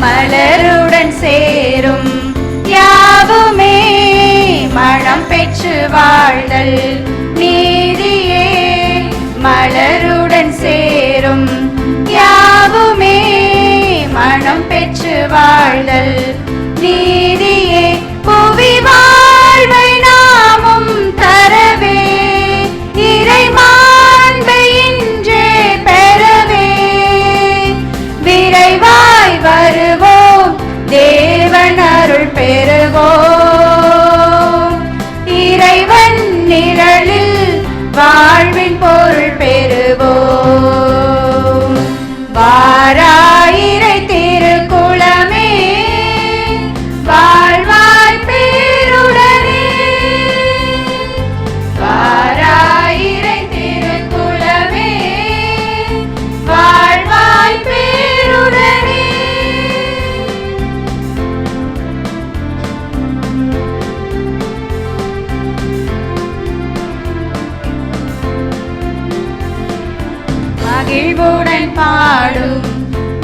மலருடன் சேரும் யாவுமே மனம் பெற்று வாழ்தல் நீதியே. மலருடன் சேரும் யாவுமே மனம் பெற்று வாழ்தல் நீதியே. புவி வாழ்வை நாமும் தரவே இறை மாண்பை இன்றே பெறவே விரைவாய் வருவோம் தேவன் அருள் பெறுவோம். இறைவன் நிழலில் வாழ்வின் பொருள் பெறுவோம். வாராயிரை திருக்குளமே வாழ்வாய் பேருடனே. வாராயிரை திருக்குளமே வாழ்வாய் பேருடனே. மகிழ்வுடன் பாடும்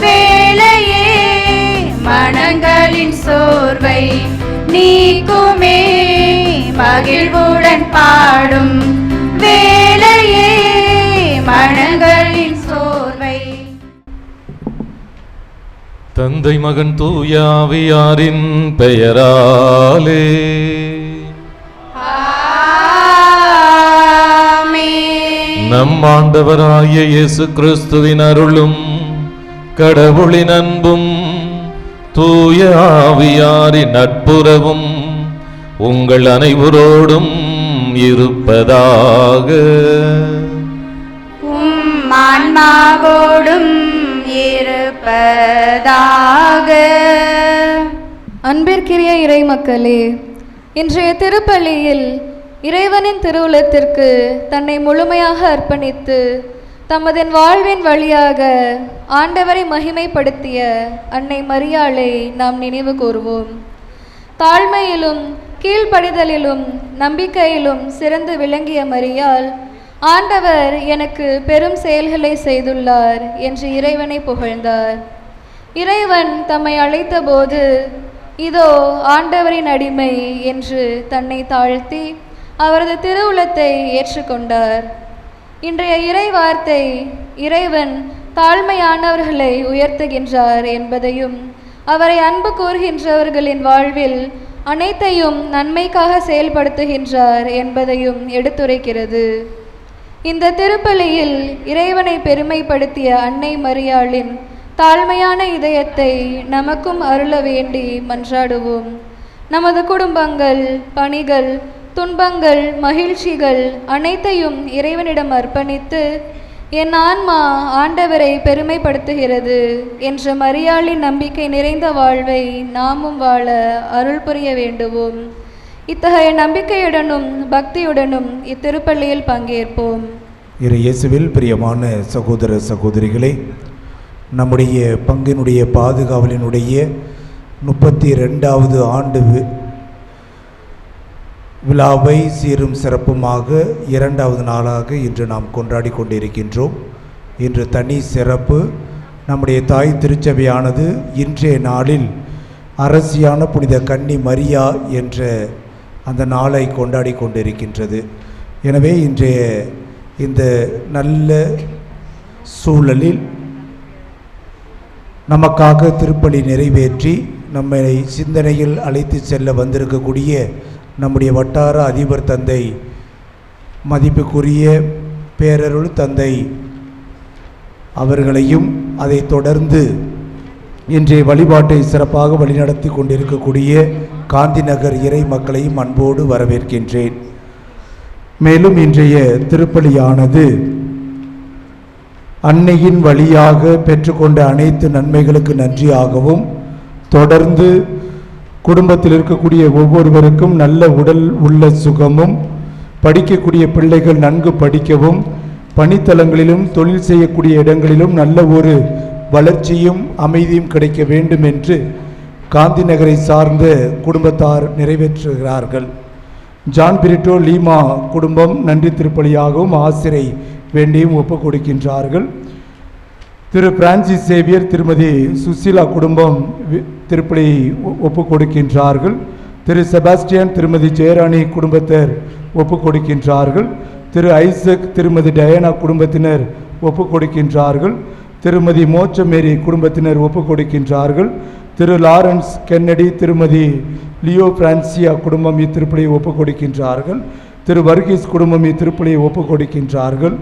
வேளையே மனங்களின் சோர்வை நீக்குமே. மகிழ்வுடன் பாடும் வேளையே மனங்களின் சோர்வை. தந்தை மகன் தூய ஆவியாரின் பெயராலே நம் ஆண்டவராகிய இயேசு கிறிஸ்துவின் அருளும் கடவுளின் அன்பும் தூய ஆவியாரின் நட்புறவும் உங்கள் அனைவரோடும் இருப்பதாக. ஆன்மாவோடும் இருப்பதாக. அன்பிற்கிரிய இறை மக்களே, இன்றைய திருப்பலியில் இறைவனின் திருவுளத்திற்கு தன்னை முழுமையாக அர்ப்பணித்து தமது வாழ்வின் வழியாக ஆண்டவரை மகிமைப்படுத்திய அன்னை மரியாளை நாம் நினைவு கூறுவோம். தாழ்மையிலும் கீழ்ப்படிதலிலும் நம்பிக்கையிலும் சிறந்து விளங்கிய மரியாள், ஆண்டவர் எனக்கு பெரும் செயல்களை செய்துள்ளார் என்று இறைவனை புகழ்ந்தார். இறைவன் தம்மை அழைத்த போது இதோ ஆண்டவரின் அடிமை என்று தன்னை தாழ்த்தி அவரது திருவுளத்தை ஏற்றுக்கொண்டார். இன்றைய இறை வார்த்தை இறைவன் தாழ்மையானவர்களை உயர்த்துகின்றார் என்பதையும் அவரை அன்பு கூறுகின்றவர்களின் வாழ்வில் அனைத்தையும் நன்மைக்காக செயல்படுத்துகின்றார் என்பதையும் எடுத்துரைக்கிறது. இந்த திருப்பலியில் இறைவனை பெருமைப்படுத்திய அன்னை மரியாளின் தாழ்மையான இதயத்தை நமக்கும் அருள வேண்டி மன்றாடுவோம். நமது குடும்பங்கள், பணிகள், துன்பங்கள், மகிழ்ச்சிகள் அனைத்தையும் இறைவனிடம் அர்ப்பணித்து என் ஆன்மா ஆண்டவரை பெருமைப்படுத்துகிறது என்ற மரியாளின் நம்பிக்கை நிறைந்த வாழ்வை நாமும் வாழ அருள் புரிய வேண்டுவோம். இத்தகைய நம்பிக்கையுடனும் பக்தியுடனும் இத்திருப்பள்ளியில் பங்கேற்போம். இயேசுவில் பிரியமான சகோதர சகோதரிகளே, நம்முடைய பங்கினுடைய பாதுகாவலினுடைய 32வது ஆண்டு விழாவை சீரும் சிறப்புமாக 2வது நாளாக இன்று நாம் கொண்டாடி கொண்டிருக்கின்றோம். இன்று தனி சிறப்பு. நம்முடைய தாய் திருச்சபையானது இன்றைய நாளில் அரசியான புனித கன்னி மரியா என்ற அந்த நாளை கொண்டாடி கொண்டிருக்கின்றது. எனவே இன்றைய இந்த நல்ல சூழலில் நமக்காக திருப்பலி நிறைவேற்றி நம்மை சிந்தனையில் அழைத்து செல்ல வந்திருக்கக்கூடிய நம்முடைய வட்டார அதிபர் தந்தை மதிப்புக்குரிய பேரருள் தந்தை அவர்களையும் அதை தொடர்ந்து இன்றைய வழிபாட்டை சிறப்பாக வழிநடத்தி கொண்டிருக்கக்கூடிய காந்தி நகர் இறை மக்களையும் அன்போடு வரவேற்கின்றேன். மேலும் இன்றைய திருப்பலியானது அன்னையின் வழியாக பெற்றுக்கொண்ட அனைத்து நன்மைகளுக்கு நன்றியாகவும், தொடர்ந்து குடும்பத்தில் இருக்கக்கூடிய ஒவ்வொருவருக்கும் நல்ல உடல் உள்ள சுகமும், படிக்கக்கூடிய பிள்ளைகள் நன்கு படிக்கவும், பணித்தலங்களிலும் தொழில் செய்யக்கூடிய இடங்களிலும் நல்ல ஒரு வளர்ச்சியும் அமைதியும் கிடைக்க வேண்டும் என்று காந்தி நகரை சார்ந்த குடும்பத்தார் நிறைவேற்றுகிறார்கள். ஜான் பிரிட்டோ லீமா குடும்பம் நன்றி திருப்பலியாகவும் ஆசிரை வேண்டியும் ஒப்புக் கொடுக்கின்றார்கள். திரு பிரான்சிஸ் சேவியர் திருமதி சுசீலா குடும்பம் திருப்பலியை ஒப்புக் கொடுக்கின்றார்கள். திரு செபாஸ்டியன் திருமதி ஜெயராணி குடும்பத்தினர் ஒப்புக் கொடுக்கின்றார்கள். திரு ஐசக் திருமதி டயனா குடும்பத்தினர் ஒப்புக் கொடுக்கின்றார்கள். திருமதி மோச்சமேரி குடும்பத்தினர் ஒப்புக் கொடுக்கின்றார்கள். திரு லாரன்ஸ் கென்னடி திருமதி லியோ பிரான்சியா குடும்பம் இத்திருப்பலியை ஒப்புக் கொடுக்கின்றார்கள். திரு வர்கீஸ் குடும்பம் இத்திருப்பலியை ஒப்புக் கொடுக்கின்றார்கள்.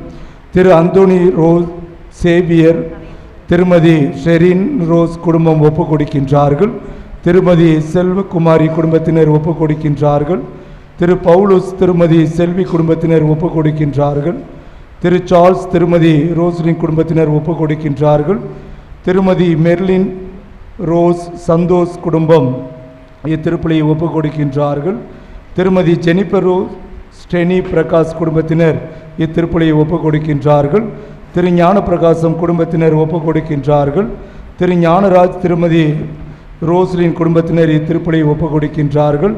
திரு அந்தோனி ரோஸ் சேவியர் திருமதி ஷெரின் ரோஸ் குடும்பம் ஒப்புக் கொடுக்கின்றார்கள். திருமதி செல்வகுமாரி குடும்பத்தினர் ஒப்புக் கொடுக்கின்றார்கள். திரு பவுலுஸ் திருமதி செல்வி குடும்பத்தினர் ஒப்புக் கொடுக்கின்றார்கள். திரு சார்ல்ஸ் திருமதி ரோஸ்லின் குடும்பத்தினர் ஒப்புக் கொடுக்கின்றார்கள். திருமதி மெர்லின் ரோஸ் சந்தோஷ் குடும்பம் இத்திருப்பலியை ஒப்புக் கொடுக்கின்றார்கள். திருமதி ஜெனிபர் ரோஸ் ஸ்டெனி பிரகாஷ் குடும்பத்தினர் இத்திருப்பலியை ஒப்புக் கொடுக்கின்றார்கள். திரு ஞான பிரகாசம் குடும்பத்தினர் ஒப்புக் கொடுக்கின்றார்கள். திரு ஞானராஜ் திருமதி ரோஸ்லின் குடும்பத்தினர் இத்திருப்பலியை ஒப்புக் கொடுக்கின்றார்கள்.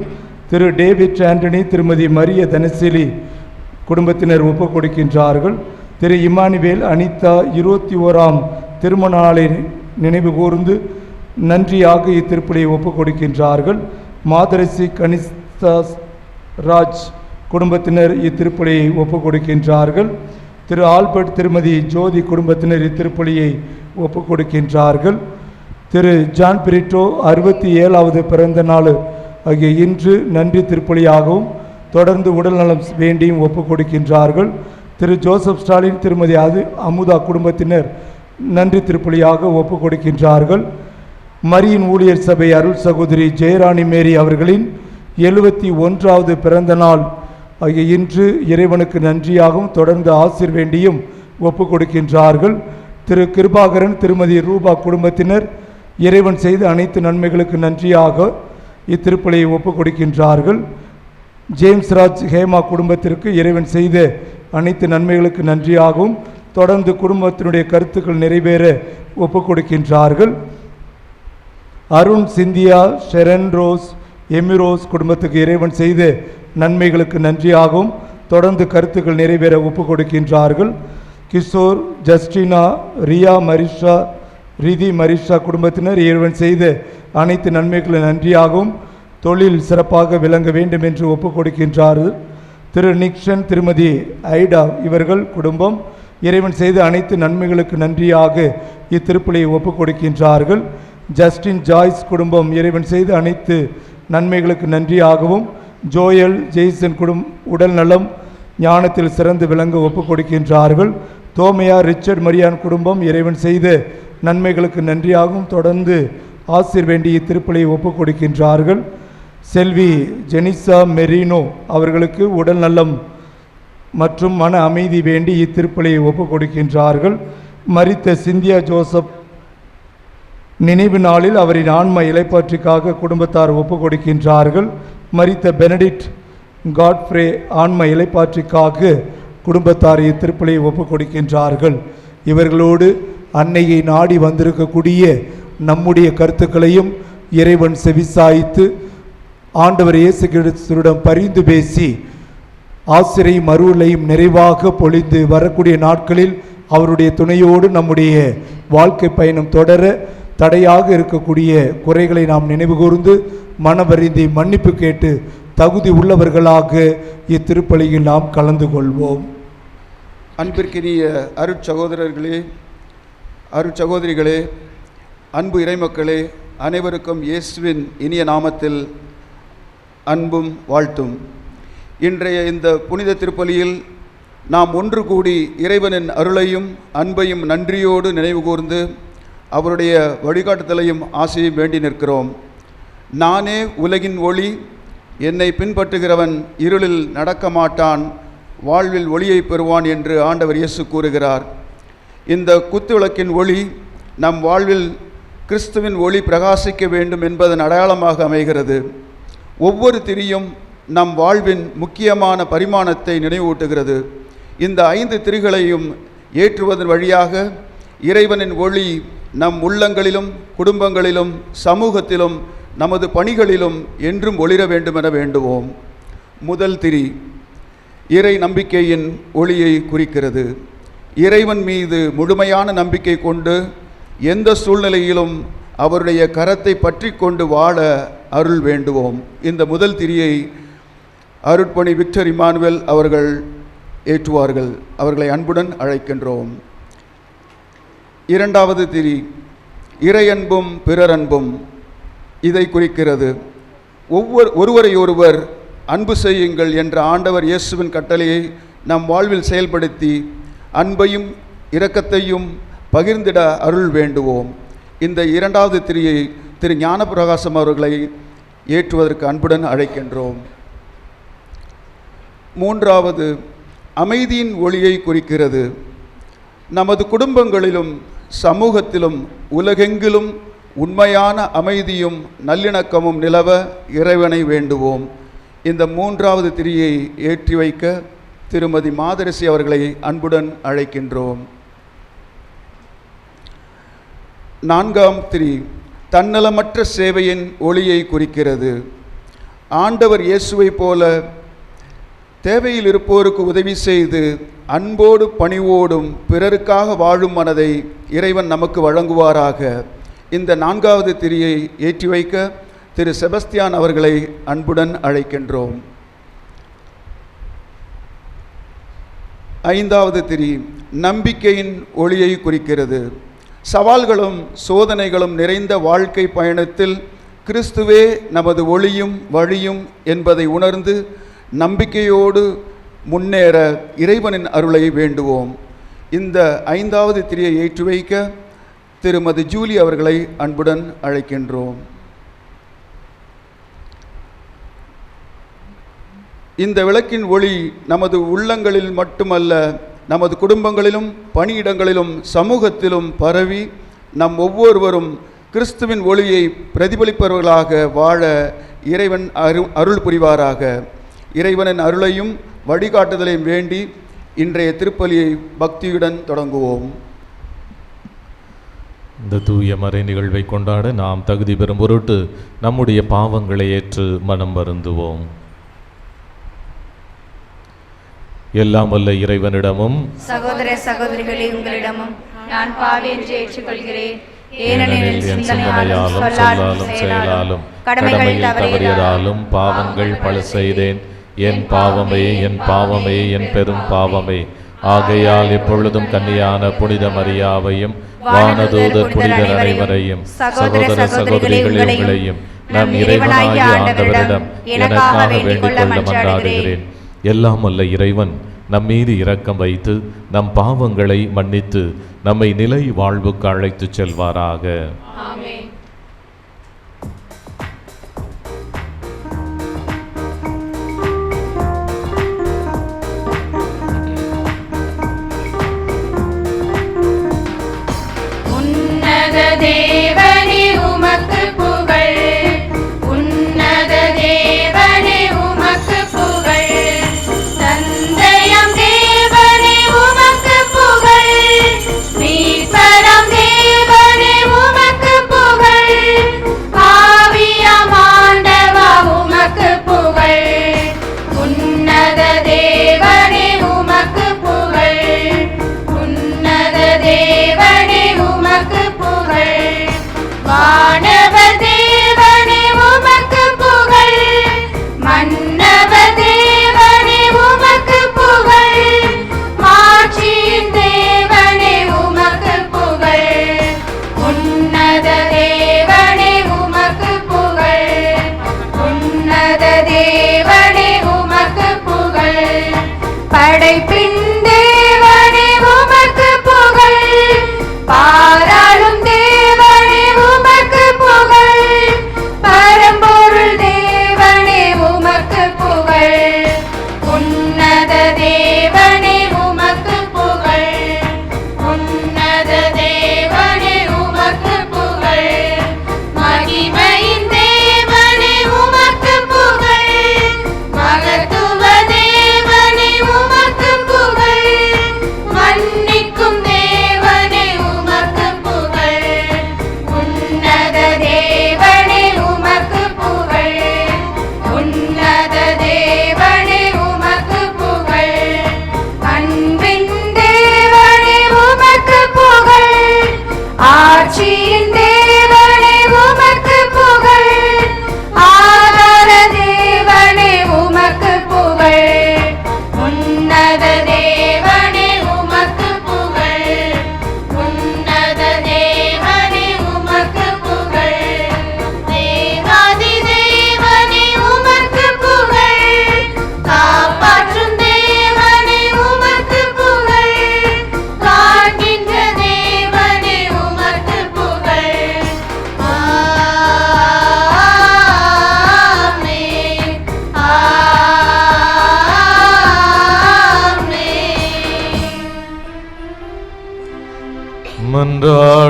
திரு டேவிட் ஆண்டனி திருமதி மரிய தனசேலி குடும்பத்தினர் ஒப்புக் கொடுக்கின்றார்கள். திரு இமானுவேல் அனிதா 21ஆம் திருமண நாளை நினைவு கூர்ந்து நன்றியாக இத்திருப்பலியை ஒப்புக் கொடுக்கின்றார்கள். மாதரசி கனிஸ்தா ராஜ் குடும்பத்தினர் இத்திருப்பலியை ஒப்புக் கொடுக்கின்றார்கள். திரு ஆல்பர்ட் திருமதி ஜோதி குடும்பத்தினர் இத்திருப்பலியை ஒப்புக் கொடுக்கின்றார்கள். திரு ஜான் பிரிட்டோ 67வது பிறந்த நாள் ஆகிய இன்று நன்றி திருப்பலியாகவும் தொடர்ந்து உடல்நலம் வேண்டியும் ஒப்புக் கொடுக்கின்றார்கள். திரு ஜோசப் ஸ்டாலின் திருமதி அமுதா குடும்பத்தினர் நன்றி திருப்பலியாக ஒப்புக் கொடுக்கின்றார்கள். மரியின் ஊழியர் சபை அருள் சகோதரி ஜெயராணி மேரி அவர்களின் 71வது பிறந்த நாள் ஆகிய இன்று இறைவனுக்கு நன்றியாகவும் தொடர்ந்து ஆசீர் வேண்டியும் ஒப்புக் கொடுக்கின்றார்கள். திரு கிருபாகரன் திருமதி ரூபா குடும்பத்தினர் இறைவன் செய்த அனைத்து நன்மைகளுக்கு நன்றியாக இத்திருப்பலியை ஒப்புக் கொடுக்கின்றார்கள். ஜேம்ஸ் ராஜ் ஹேமா குடும்பத்திற்கு இறைவன் செய்த அனைத்து நன்மைகளுக்கு நன்றியாகவும் தொடர்ந்து குடும்பத்தினுடைய கருத்துக்கள் நிறைவேற ஒப்புக் கொடுக்கின்றார்கள். அருண் சிந்தியா ஷெரன் ரோஸ் எமிரோஸ் குடும்பத்துக்கு இறைவன் செய்த நன்மைகளுக்கு நன்றியாகவும் தொடர்ந்து கருத்துக்கள் நிறைவேற ஒப்புக் கொடுக்கின்றார்கள். கிஷோர் ஜஸ்டினா ரியா மரிஷா ரிதி மரிஷா குடும்பத்தினர் இறைவன் செய்த அனைத்து நன்மைகளுக்கு நன்றியாகவும் தொழில் சிறப்பாக விளங்க வேண்டும் என்று ஒப்புக் கொடுக்கின்றார்கள். திரு நிக்ஷன் திருமதி ஐடா இவர்கள் குடும்பம் இறைவன் செய்த அனைத்து நன்மைகளுக்கு நன்றியாக இத்திருப்பலியை ஒப்புக் கொடுக்கின்றார்கள். ஜஸ்டின் ஜாய்ஸ் குடும்பம் இறைவன் செய்த அனைத்து நன்மைகளுக்கு நன்றியாகவும் ஜோயல் ஜெய்சன் உடல் நலம் ஞானத்தில் சிறந்து விளங்க ஒப்புக் கொடுக்கின்றார்கள். தோமையா ரிச்சர்ட் மரியான் குடும்பம் இறைவன் செய்த நன்மைகளுக்கு நன்றியாகவும் தொடர்ந்து ஆசீர் வேண்டி இத்திருப்பலியை ஒப்புக் கொடுக்கின்றார்கள். செல்வி ஜெனிசா மெரினோ அவர்களுக்கு உடல் நலம் மற்றும் மன அமைதி வேண்டி இத்திருப்பலியை ஒப்புக் கொடுக்கின்றார்கள். மரித்த சிந்தியா ஜோசப் நினைவு நாளில் அவரின் ஆன்ம இலைப்பாற்றிக்காக குடும்பத்தார் ஒப்புக் கொடுக்கின்றார்கள். மரித்த பெனடிக்ட் காட்ஃப்ரே ஆன்ம இலைப்பாற்றிக்காக குடும்பத்தார் இத்திருப்பலியை ஒப்புக் கொடுக்கின்றார்கள். இவர்களோடு அன்னையை நாடி வந்திருக்கக்கூடிய நம்முடைய கருத்துக்களையும் இறைவன் செவிசாய்த்து ஆண்டவர் இயேசு கிறிஸ்துவிடம் பரிந்து பேசி ஆசிரையும் அருளையும் நிறைவாக பொழிந்து வரக்கூடிய நாட்களில் அவருடைய துணையோடு நம்முடைய வாழ்க்கை பயணம் தொடர தடையாக இருக்கக்கூடிய குறைகளை நாம் நினைவு கூர்ந்து மனவருந்தி மன்னிப்பு கேட்டு தகுதி உள்ளவர்களாக இத்திருப்பலியில் நாம் கலந்து கொள்வோம். அன்பிற்கினிய அருட்சகோதரர்களே, அருட்சகோதரிகளே, அன்பு இறைமக்களே, அனைவருக்கும் இயேசுவின் இனிய நாமத்தில் அன்பும் வாழ்த்தும். இன்றைய இந்த புனித திருப்பலியில் நாம் ஒன்று கூடி இறைவனின் அருளையும் அன்பையும் நன்றியோடு நினைவு கூர்ந்து அவருடைய வழிகாட்டுதலையும் ஆசையும் வேண்டி நிற்கிறோம். நானே உலகின் ஒளி, என்னை பின்பற்றுகிறவன் இருளில் நடக்க மாட்டான், வாழ்வில் ஒளியை பெறுவான் என்று ஆண்டவர் இயேசு கூறுகிறார். இந்த குத்துவிளக்கின் ஒளி நம் வாழ்வில் கிறிஸ்துவின் ஒளி பிரகாசிக்க வேண்டும் என்பதன் அடையாளமாக அமைகிறது. ஒவ்வொரு திரியும் நம் வாழ்வின் முக்கியமான பரிமாணத்தை நினைவூட்டுகிறது. இந்த 5 திரிகளையும் ஏற்றுவதன் வழியாக இறைவனின் ஒளி நம் உள்ளங்களிலும் குடும்பங்களிலும் சமூகத்திலும் நமது பணிகளிலும் என்றும் ஒளிர வேண்டுமென வேண்டுவோம். முதல் திரி இறை நம்பிக்கையின் ஒளியை குறிக்கிறது. இறைவன் மீது முழுமையான நம்பிக்கை கொண்டு எந்த சூழ்நிலையிலும் அவருடைய கரத்தை பற்றி கொண்டு வாழ அருள் வேண்டுவோம். இந்த முதல் திரியை அருட்பணி விக்டர் இமானுவேல் அவர்கள் ஏற்றுவார்கள். அவர்களை அன்புடன் அழைக்கின்றோம். இரண்டாவது திரி இறையன்பும் பிறரன்பும். இதை குறிக்கிறது. ஒருவரையொருவர் அன்பு செய்யுங்கள் என்ற ஆண்டவர் இயேசுவின் கட்டளையை நம் வாழ்வில் செயல்படுத்தி அன்பையும் இரக்கத்தையும் பகிர்ந்திட அருள் வேண்டுவோம். இந்த இரண்டாவது திரியை திரு ஞானப்பிரகாசம் அவர்களை ஏற்றுவதற்கு அன்புடன் அழைக்கின்றோம். மூன்றாவது அமைதியின் ஒளியை குறிக்கிறது. நமது குடும்பங்களிலும் சமூகத்திலும் உலகெங்கிலும் உண்மையான அமைதியும் நல்லிணக்கமும் நிலவ இறைவனை வேண்டுவோம். இந்த மூன்றாவது திரியை ஏற்றி வைக்க திருமதி மாதரசி அவர்களை அன்புடன் அழைக்கின்றோம். நான்காம் திரி தன்னலமற்ற சேவையின் ஒளியை குறிக்கிறது. ஆண்டவர் இயேசுவை போல தேவையில் இருப்போருக்கு உதவி செய்து அன்போடு பணிவோடும் பிறருக்காக வாழும் மனதை இறைவன் நமக்கு வழங்குவாராக. இந்த நான்காவது திரியை ஏற்றி வைக்க திரு செபஸ்தியான் அவர்களை அன்புடன் அழைக்கின்றோம். ஐந்தாவது திரி நம்பிக்கையின் ஒளியை குறிக்கிறது. சவால்களும் சோதனைகளும் நிறைந்த வாழ்க்கை பயணத்தில் கிறிஸ்துவே நமது ஒளியும் வழியும் என்பதை உணர்ந்து நம்பிக்கையோடு முன்னேற இறைவனின் அருளை வேண்டுவோம். இந்த ஐந்தாவது திரியை ஏற்றி வைக்க திருமதி ஜூலி அவர்களை அன்புடன் அழைக்கின்றோம். இந்த விளக்கின் ஒளி நமது உள்ளங்களில் மட்டுமல்ல, நமது குடும்பங்களிலும் பணியிடங்களிலும் சமூகத்திலும் பரவி நம் ஒவ்வொருவரும் கிறிஸ்துவின் ஒளியை பிரதிபலிப்பவர்களாக வாழ இறைவன் அருள் புரிவாராக. இறைவனின் அருளையும் வழிகாட்டுதலையும் வேண்டி இன்றைய திருப்பலியை பக்தியுடன் தொடங்குவோம். இந்த தூய மறை நிகழ்வை கொண்டாட நாம் தகுதி பெறும் பொருட்டு நம்முடைய பாவங்களை ஏற்று மனம் வருந்துவோம். எல்லாம் வல்ல இறைவனிடமும் சகோதர சகோதரிகளே உங்களிடமும் நான் பாவி என்று ஏற்றுக்கொள்கிறேன். ஏனெனில் சிந்தனையாலும் சொல்லாலும் செயலாலும் கடமைகள் தவறியதாலும் பாவங்கள் பல செய்தேன். என் பாவமே என் பாவமே என் பெரும் பாவமே. ஆகையால் எப்பொழுதும் கன்னியான புனித மரியாவையும் வானதூதர் புனிதர் அனைவரையும் சகோதர சகோதரிகளே உங்களையும் நம் இறைவனாகிய ஆண்டவரிடம் எனக்காக வேண்டிக் கொள்ள மன்றாடுகிறேன். எல்லாம் வல்ல இறைவன் நம்மீது இரக்கம் வைத்து நம் பாவங்களை மன்னித்து நம்மை நிலை வாழ்வுக்கு அழைத்துச் செல்வாராக. ஆமென். உன்னத தேவனே உமக்கு புகழ், உன்னத தேவனே உமக்கு புகழ், தந்தையம் தேவனே உமக்கு புகழ், மீட்பராம் தேவனே உமக்கு புகழ், ஆவியாம் ஆண்டவா உமக்கு புகழ், உன்னத தேவனே உமக்கு புகழ், உன்னத தேவனே உமக்கு புகழ்.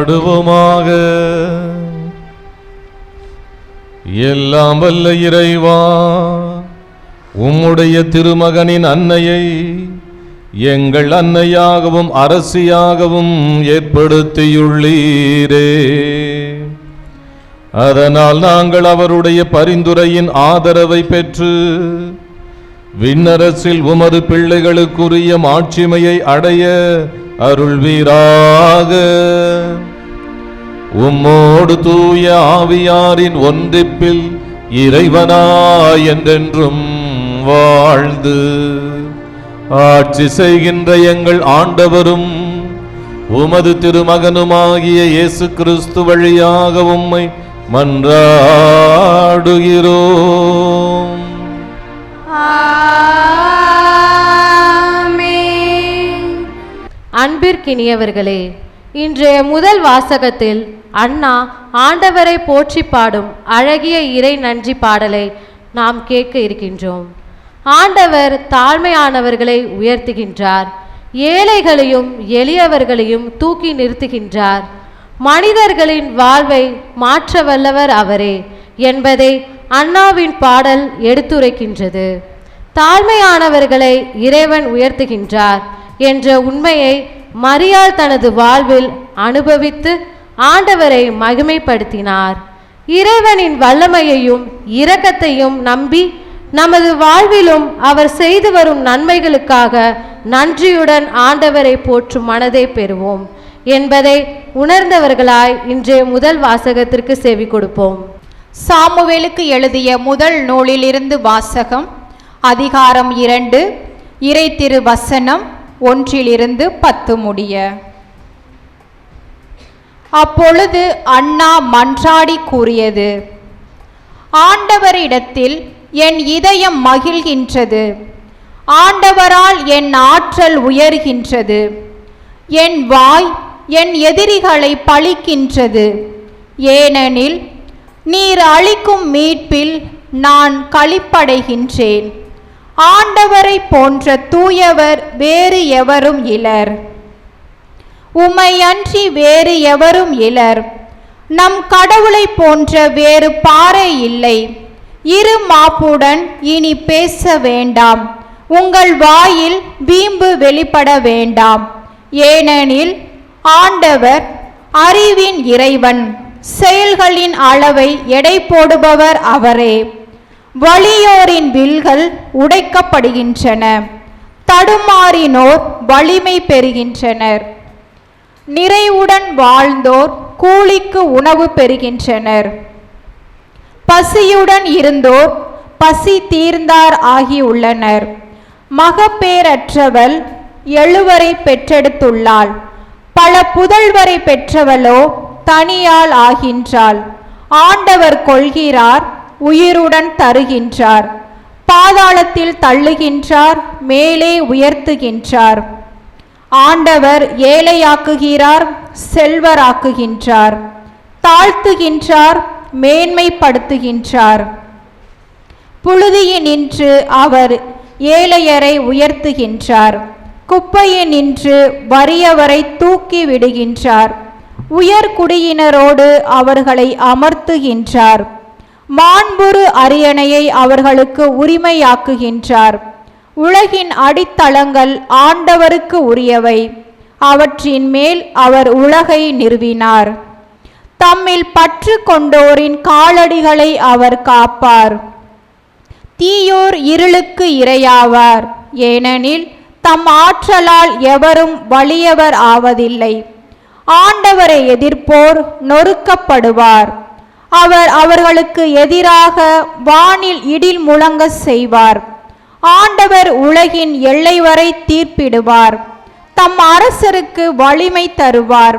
மன்றாடுவோமாக. எல்லாம் வல்ல இறைவா, உம்முடைய திருமகனின் அன்னையை எங்கள் அன்னையாகவும் அரசியாகவும் ஏற்படுத்தியுள்ளீரே. அதனால் நாங்கள் அவருடைய பரிந்துரையின் ஆதரவை பெற்று விண்ணரசில் உமது பிள்ளைகளுக்குரிய மாட்சிமையை அடைய அருள்வீராக. உம்மோடு தூய ஆவியாரின் ஒன்றிப்பில் இறைவனாய் என்றென்றும் வாழ்ந்து ஆட்சி செய்கின்ற எங்கள் ஆண்டவரும் உமது திருமகனுமாகிய இயேசு கிறிஸ்து வழியாக உம்மை மன்றாடுகிறோம். அன்பிற்கினியவர்களே, இன்றைய முதல் வாசகத்தில் அண்ணா ஆண்டவரை போற்றி பாடும் அழகிய இறை நன்றி பாடலை நாம் கேட்க இருக்கின்றோம். ஆண்டவர் தாழ்மையானவர்களை உயர்த்துகின்றார், ஏழைகளையும் எளியவர்களையும் தூக்கி நிறுத்துகின்றார். மனிதர்களின் வாழ்வை மாற்ற வல்லவர் அவரே என்பதை அண்ணாவின் பாடல் எடுத்துரைக்கின்றது. தாழ்மையானவர்களை இறைவன் உயர்த்துகின்றார் என்ற உண்மையை மரியாள் தனது வாழ்வில் அனுபவித்து ஆண்டவரை மகிமைப்படுத்தினார். இறைவனின் வல்லமையையும் இரக்கத்தையும் நம்பி நமது வாழ்விலும் அவர் செய்து வரும் நன்மைகளுக்காக நன்றியுடன் ஆண்டவரை போற்றும் மனதை பெறுவோம் என்பதை உணர்ந்தவர்களாய் இன்றைய முதல் வாசகத்திற்கு செவி கொடுப்போம். சாமுவேலுக்கு எழுதிய முதல் நூலிலிருந்து வாசகம். அதிகாரம் 2, இறை திரு வசனம் 1-10 முடிய. அப்பொழுது அண்ணா மன்றாடி கூறியது: ஆண்டவரிடத்தில் என் இதயம் மகிழ்கின்றது, ஆண்டவரால் என் ஆற்றல் உயர்கின்றது. என் வாய் என் எதிரிகளை பழிக்கின்றது, ஏனெனில் நீர் அளிக்கும் மீட்பில் நான் களிப்படைகின்றேன். ஆண்டவரை போன்ற தூயவர் வேறு எவரும் இலர், உம்மையன்றி வேறு எவரும் இலர். நம் கடவுளை போன்ற வேறு பாறை இல்லை. இரு மாப்புடன் இனி பேச வேண்டாம், உங்கள் வாயில் வீம்பு வெளிப்பட வேண்டாம். ஏனெனில் ஆண்டவர் அறிவின் இறைவன், செயல்களின் அளவை எடை போடுபவர் அவரே. வலியோரின் வில்கள் உடைக்கப்படுகின்றன, தடுமாறினோர் வலிமை பெறுகின்றனர். நிறைவுடன் வாழ்ந்தோர் கூலிக்கு உணவு பெறுகின்றனர். பசியுடன் இருந்தோர் பசி தீர்ந்தார் ஆகியுள்ளனர். மகப்பேரற்றவள் 7 பெற்றெடுத்துள்ளாள், பல புதல்வரை பெற்றவளோ தனியாள் ஆகின்றாள். ஆண்டவர் கொள்கிறார், உயிருடன் தருகின்றார். பாதாளத்தில் தள்ளுகின்றார், மேலே உயர்த்துகின்றார். ஆண்டவர் ஏழையாக்குகிறார், செல்வராக்குகின்றார். தாழ்த்துகின்றார், மேன்மைப்படுத்துகின்றார். புழுதியினின்று அவர் ஏழையரை உயர்த்துகின்றார், குப்பையினின்று வறியவரை தூக்கி விடுகின்றார். உயர்குடியினரோடு அவர்களை அமர்த்துகின்றார். மாண்புறு அரியணையை அவர்களுக்கு உரிமையாக்குகின்றார். உலகின் அடித்தளங்கள் ஆண்டவருக்கு உரியவை, அவற்றின் மேல் அவர் உலகை நிறுவினார். தம்மில் பற்று கொண்டோரின் காலடிகளை அவர் காப்பார். தீயோர் இருளுக்கு இரையாவார், ஏனெனில் தம் ஆற்றலால் எவரும் வலியவர் ஆவதில்லை. ஆண்டவரை எதிர்ப்போர் நொறுக்கப்படுவார். அவர் அவர்களுக்கு எதிராக வானில் இடில் முழங்க செய்வார். ஆண்டவர் உலகின் எல்லை வரை தீர்ப்பிடுவார். தம் அரசருக்கு வலிமை தருவார்.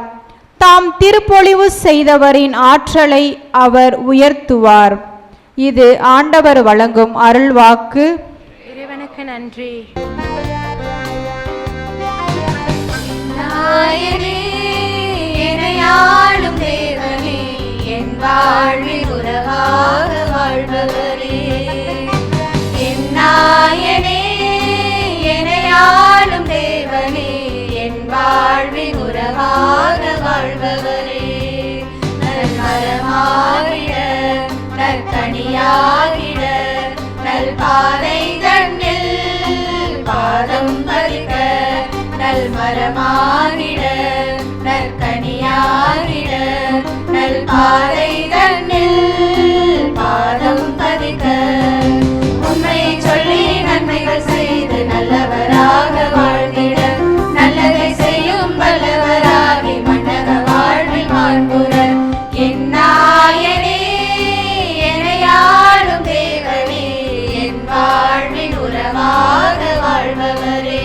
தாம் திருப்பொழிவு செய்தவரின் ஆற்றலை அவர் உயர்த்துவார். இது ஆண்டவர் வழங்கும் அருள்வாக்கு. இறைவனுக்கு நன்றி. எனையாளும் தேவனே, என் வாழ்வில் உறவாக வாழ்பவரே. என் நாயனே, எனையாளும் தேவனே, என் வாழ்வில் உறவாக வாழ்பவரே. பாதை தன்னில் பாதம் பதிக்க நல் மரமாகிட நற்கனியாகிட நல் பாதை தன்னில் பாதம் பதிக்க உண்மை சொல்லி நன்மைகள் செய்து நல்லவராக வாழ்ந்திட நல்லதை செய்யும் வல்லவராகி மன்னக வாழ்வில் மாண்புற என் நாயனே எனையாளும் தேவனே என் வாழ்வின் உறவாக வாழ்பவரே.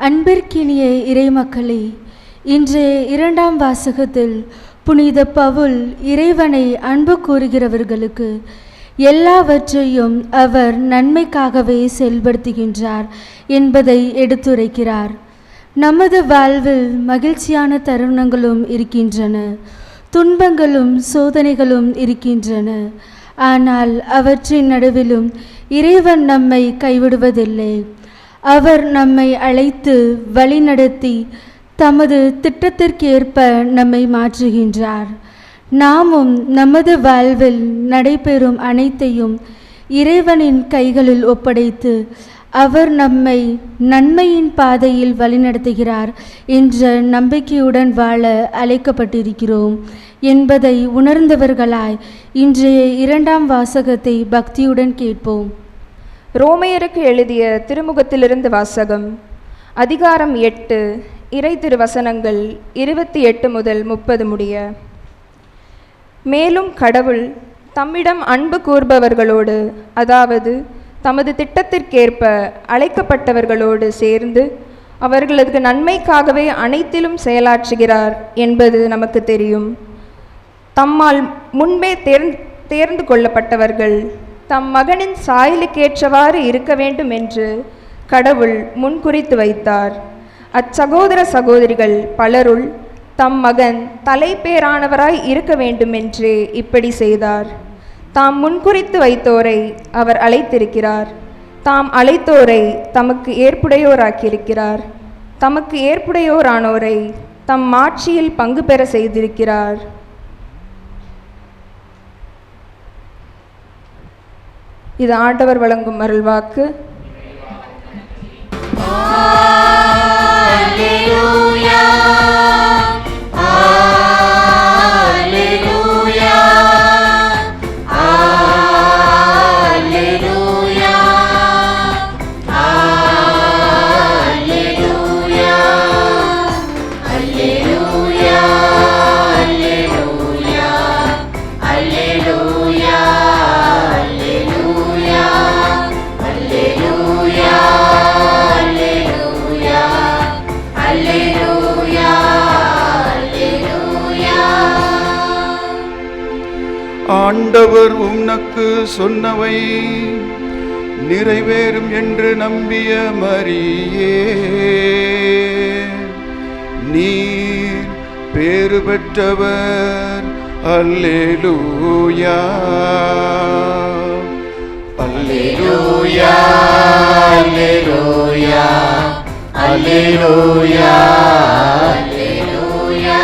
அன்பிற்கினிய இறைமக்களே, இன்றைய இரண்டாம் வாசகத்தில் புனித பவுல் இறைவனை அன்பு கூறுகிறவர்களுக்கு எல்லாவற்றையும் அவர் நன்மைக்காகவே செயல்படுத்துகின்றார் என்பதை எடுத்துரைக்கிறார். நமது வாழ்வில் மகிழ்ச்சியான தருணங்களும் இருக்கின்றன, துன்பங்களும் சோதனைகளும் இருக்கின்றன. ஆனால் அவற்றின் நடுவிலும் இறைவன் நம்மை கைவிடுவதில்லை. அவர் நம்மை அழைத்து வழிநடத்தி தமது திட்டத்திற்கேற்ப நம்மை மாற்றுகின்றார். நாமும் நமது வாழ்வில் நடைபெறும் அனைத்தையும் இறைவனின் கைகளில் ஒப்படைத்து அவர் நம்மை நன்மையின் பாதையில் வழிநடத்துகிறார் என்ற நம்பிக்கையுடன் வாழ அழைக்கப்பட்டிருக்கிறோம் என்பதை உணர்ந்தவர்களாய் இன்றைய இரண்டாம் வாசகத்தை பக்தியுடன் கேட்போம். ரோமையருக்கு எழுதிய திருமுகத்திலிருந்து வாசகம். அதிகாரம் 8, இறை திருவசனங்கள் 28 முதல் 30 முடிய. மேலும் கடவுள் தம்மிடம் அன்பு கூர்பவர்களோடு, அதாவது தமது திட்டத்திற்கேற்ப அழைக்கப்பட்டவர்களோடு சேர்ந்து அவர்களது நன்மைக்காகவே அனைத்திலும் செயலாற்றுகிறார் என்பது நமக்கு தெரியும். தம்மால் முன்பே தேர்ந்து கொள்ளப்பட்டவர்கள் தம் மகனின் சாயலுக்கேற்றவாறு இருக்க வேண்டும் என்று கடவுள் முன்குறித்து வைத்தார். அச்சகோதர சகோதரிகள் பலருள் தம் மகன் தலைப்பேரானவராய் இருக்க வேண்டுமென்றே இப்படி செய்தார். தாம் முன்குறித்து வைத்தோரை அவர் அழைத்திருக்கிறார். தாம் அழைத்தோரை தமக்கு ஏற்புடையோராக்கியிருக்கிறார். தமக்கு ஏற்புடையோரானோரை தம் மாட்சியில் பங்கு பெற செய்திருக்கிறார். இது ஆண்டவர் வழங்கும் அருள்வாக்கு. அல்லேலூயா, அல்லேலூயா, அல்லேலூயா, அல்லேலூயா, அல்லேலூயா, அல்லேலூயா, அல்லேலூயா, ஆண்டவர் உனக்கு சொன்னவை நிறைவேறும் என்று நம்பிய மரியே, நீர் பேறு பெற்றவர். அல்லேலூயா, அல்லேலூயா, அல்லேலூயா, அல்லேலூயா, அல்லேலூயா.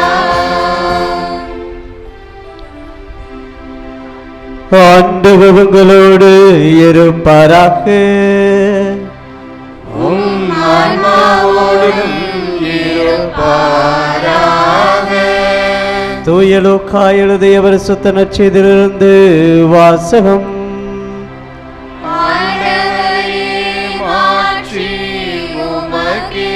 ஆண்டவர் உங்களோடு இருப்பாராக. உம் ஆன்மாவோடும் இருப்பாராக. தூய லூக்கா எழுதிய பரிசுத்த நற்செய்தியிலிருந்து வாசகம். ஆண்டவரே, மாட்சி உமக்கே.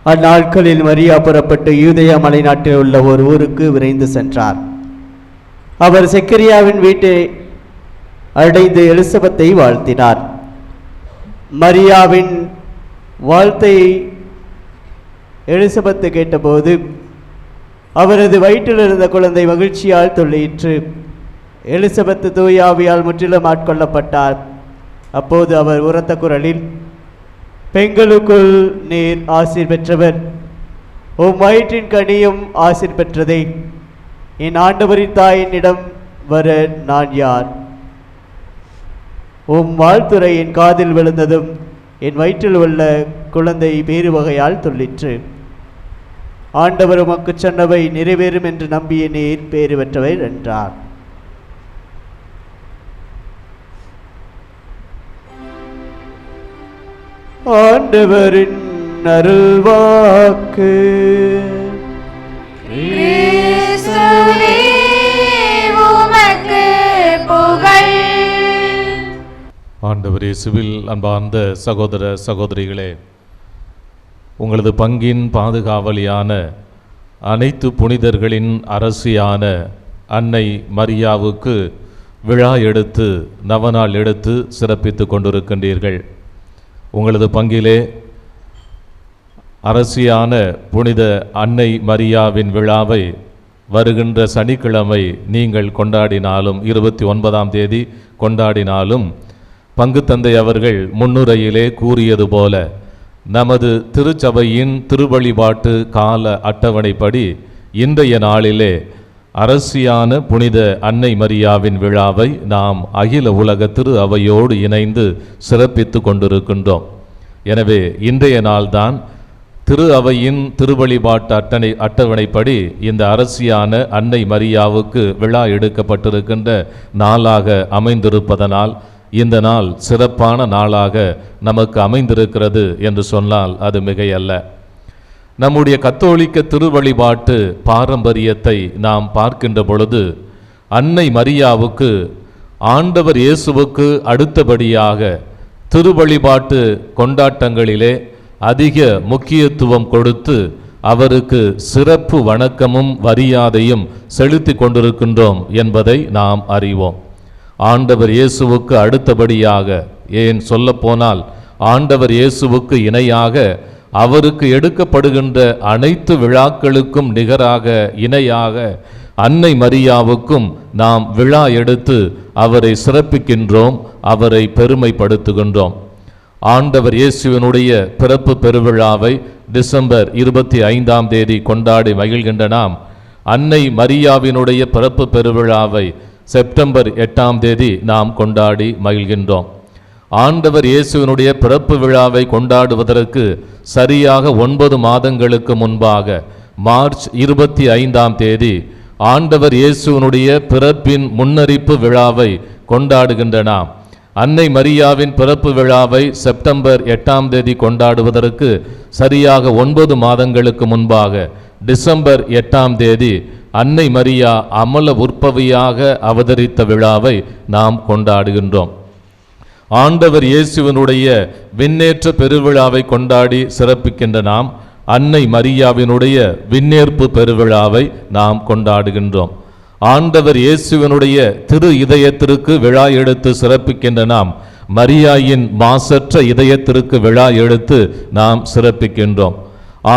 அந்நாட்களில் மரியா புறப்பட்டு யூதேயா மலைநாட்டில் உள்ள ஒரு ஊருக்கு விரைந்து சென்றார். அவர் செக்கரியாவின் வீட்டை அடைந்து எலிசபெத்தை வாழ்த்தினார். மரியாவின் வாழ்த்தை எலிசபெத்து கேட்டபோது அவரது வயிற்றில் இருந்த குழந்தை மகிழ்ச்சியால் துள்ளிற்று. எலிசபெத்து தூயாவியால் முற்றிலும் ஆட்கொள்ளப்பட்டார். அப்போது அவர் உரத்த குரலில், பெண்களுக்குள் நீர் ஆசீர் பெற்றவர், உம் வயிற்றின் கனியும் ஆசீர் பெற்றதே. என் ஆண்டவரின் தாயினிடம் வர நான் யார்? உம் வாழ்த்துரை என் காதில் விழுந்ததும் என் வயிற்றில் உள்ள குழந்தை வேறு வகையால் துள்ளிற்று. ஆண்டவர் உமக்கு சொன்னவை நிறைவேறும் என்று நம்பிய நீர் பேறு பெற்றவர் என்றார். ஆண்டவரின் அருள்வாக்கு. கிறிஸ்துவே உமக்கு புகழ். ஆண்டவர் இயேசுவில் அன்பார்ந்த சகோதர சகோதரிகளே, உங்களது பங்கின் பாதுகாவலியான அனைத்து புனிதர்களின் அரசியான அன்னை மரியாவுக்கு விழா எடுத்து நவநாள் எடுத்து சிறப்பித்து கொண்டிருக்கின்றீர்கள். உங்களது பங்கிலே அரசியான புனித அன்னை மரியாவின் விழாவை வருகின்ற சனிக்கிழமை நீங்கள் கொண்டாடினாலும் 29ஆம் தேதி கொண்டாடினாலும் பங்கு தந்தை அவர்கள் முன்னுரையிலே கூறியது போல நமது திருச்சபையின் திருவழிபாட்டு கால அட்டவணைப்படி இன்றைய நாளிலே அரசியான புனித அன்னை மரியாவின் விழாவை நாம் அகில உலக திரு அவையோடு இணைந்து சிறப்பித்து கொண்டிருக்கின்றோம். எனவே இன்றைய நாள்தான் திரு அவையின் திருவழிபாட்டு அட்டவணைப்படி இந்த அரசியான அன்னை மரியாவுக்கு விழா எடுக்கப்பட்டிருக்கின்ற நாளாக அமைந்திருப்பதனால் இந்த நாள் சிறப்பான நாளாக நமக்கு அமைந்திருக்கிறது என்று சொன்னால் அது மிகையல்ல. நம்முடைய கத்தோலிக்க திருவழிபாட்டு பாரம்பரியத்தை நாம் பார்க்கின்ற பொழுது அன்னை மரியாவுக்கு ஆண்டவர் இயேசுவுக்கு அடுத்தபடியாக திருவழிபாட்டு கொண்டாட்டங்களிலே அதிக முக்கியத்துவம் கொடுத்து அவருக்கு சிறப்பு வணக்கமும் மரியாதையும் செலுத்தி கொண்டிருக்கின்றோம் என்பதை நாம் அறிவோம். ஆண்டவர் இயேசுவுக்கு அடுத்தபடியாக, ஏன் சொல்லப்போனால் ஆண்டவர் இயேசுவுக்கு இணையாக அவருக்கு எடுக்கப்படுகின்ற அனைத்து விழாக்களுக்கும் நிகராக இணையாக அன்னை மரியாவுக்கும் நாம் விழா எடுத்து அவரை சிறப்பிக்கின்றோம், அவரை பெருமைப்படுத்துகின்றோம். ஆண்டவர் இயேசுவினுடைய பிறப்பு பெருவிழாவை டிசம்பர் 25ஆம் தேதி கொண்டாடி மகிழ்கின்ற நாம் அன்னை மரியாவினுடைய பிறப்பு பெருவிழாவை செப்டம்பர் 8ஆம் தேதி நாம் கொண்டாடி மகிழ்கின்றோம். ஆண்டவர் இயேசுவினுடைய பிறப்பு விழாவை கொண்டாடுவதற்கு சரியாக 9 மாதங்களுக்கு முன்பாக மார்ச் 25ஆம் தேதி ஆண்டவர் இயேசுவினுடைய பிறப்பின் முன்னறிப்பு விழாவை கொண்டாடுகின்ற நாம் அன்னை மரியாவின் பிறப்பு விழாவை செப்டம்பர் 8ஆம் தேதி கொண்டாடுவதற்கு சரியாக 9 மாதங்களுக்கு முன்பாக டிசம்பர் 8ஆம் தேதி அன்னை மரியா அமல உற்பவியாக அவதரித்த விழாவை நாம் கொண்டாடுகின்றோம். ஆண்டவர் இயேசுவினுடைய விண்ணேற்ற பெருவிழாவை கொண்டாடி சிறப்பிக்கின்ற நாம் அன்னை மரியாவினுடைய விண்ணேற்பு பெருவிழாவை நாம் கொண்டாடுகின்றோம். ஆண்டவர் இயேசுவினுடைய திரு இதயத்திற்கு விழா எடுத்து சிறப்பிக்கின்ற நாம் மரியாயின் மாசற்ற இதயத்திற்கு விழா எடுத்து நாம் சிறப்பிக்கின்றோம்.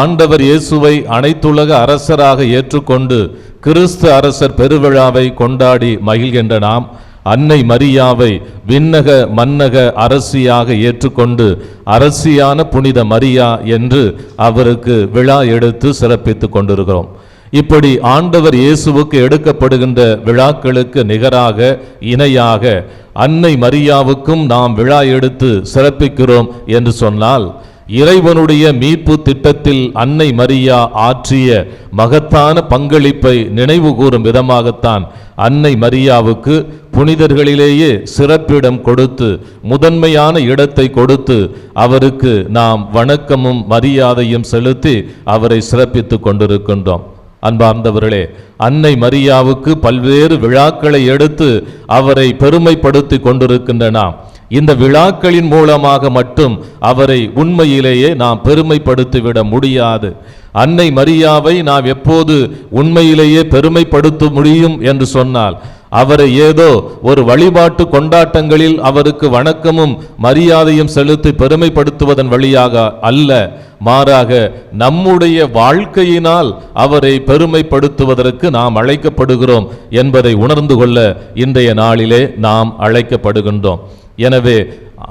ஆண்டவர் இயேசுவை அனைத்துலக அரசராக ஏற்றுக்கொண்டு கிறிஸ்து அரசர் பெருவிழாவை கொண்டாடி மகிழ்கின்ற நாம் அன்னை மரியாவை விண்ணக மன்னக அரசியாக ஏற்றுக்கொண்டு அரசியான புனித மரியா என்று அவருக்கு விழா எடுத்து சிறப்பித்து கொண்டிருக்கிறோம். இப்படி ஆண்டவர் இயேசுவுக்கு எடுக்கப்படுகின்ற விழாக்களுக்கு நிகராக இணையாக அன்னை மரியாவுக்கும் நாம் விழா எடுத்து சிறப்பிக்கிறோம் என்று சொன்னால் இறைவனுடைய மீட்பு திட்டத்தில் அன்னை மரியா ஆற்றிய மகத்தான பங்களிப்பை நினைவு கூறும் விதமாகத்தான் அன்னை மரியாவுக்கு புனிதர்களிலேயே சிறப்பிடம் கொடுத்து முதன்மையான இடத்தை கொடுத்து அவருக்கு நாம் வணக்கமும் மரியாதையும் செலுத்தி அவரை சிறப்பித்து கொண்டிருக்கின்றோம். அன்பார்ந்தவர்களே, அன்னை மரியாவுக்கு பல்வேறு விழாக்களை எடுத்து அவரை பெருமைப்படுத்தி கொண்டிருக்கின்ற நாம் இந்த விழாக்களின் மூலமாக மட்டும் அவரை உண்மையிலேயே நாம் பெருமைப்படுத்திவிட முடியாது. அன்னை மரியாவை நாம் எப்போது உண்மையிலேயே பெருமைப்படுத்த முடியும் என்று சொன்னால், அவரை ஏதோ ஒரு வழிபாட்டு கொண்டாட்டங்களில் அவருக்கு வணக்கமும் மரியாதையும் செலுத்தி பெருமைப்படுத்துவதன் வழியாக அல்ல, மாறாக நம்முடைய வாழ்க்கையினால் அவரை பெருமைப்படுத்துவதற்கு நாம் அழைக்கப்படுகிறோம் என்பதை உணர்ந்து கொள்ள இன்றைய நாளிலே நாம் அழைக்கப்படுகின்றோம். எனவே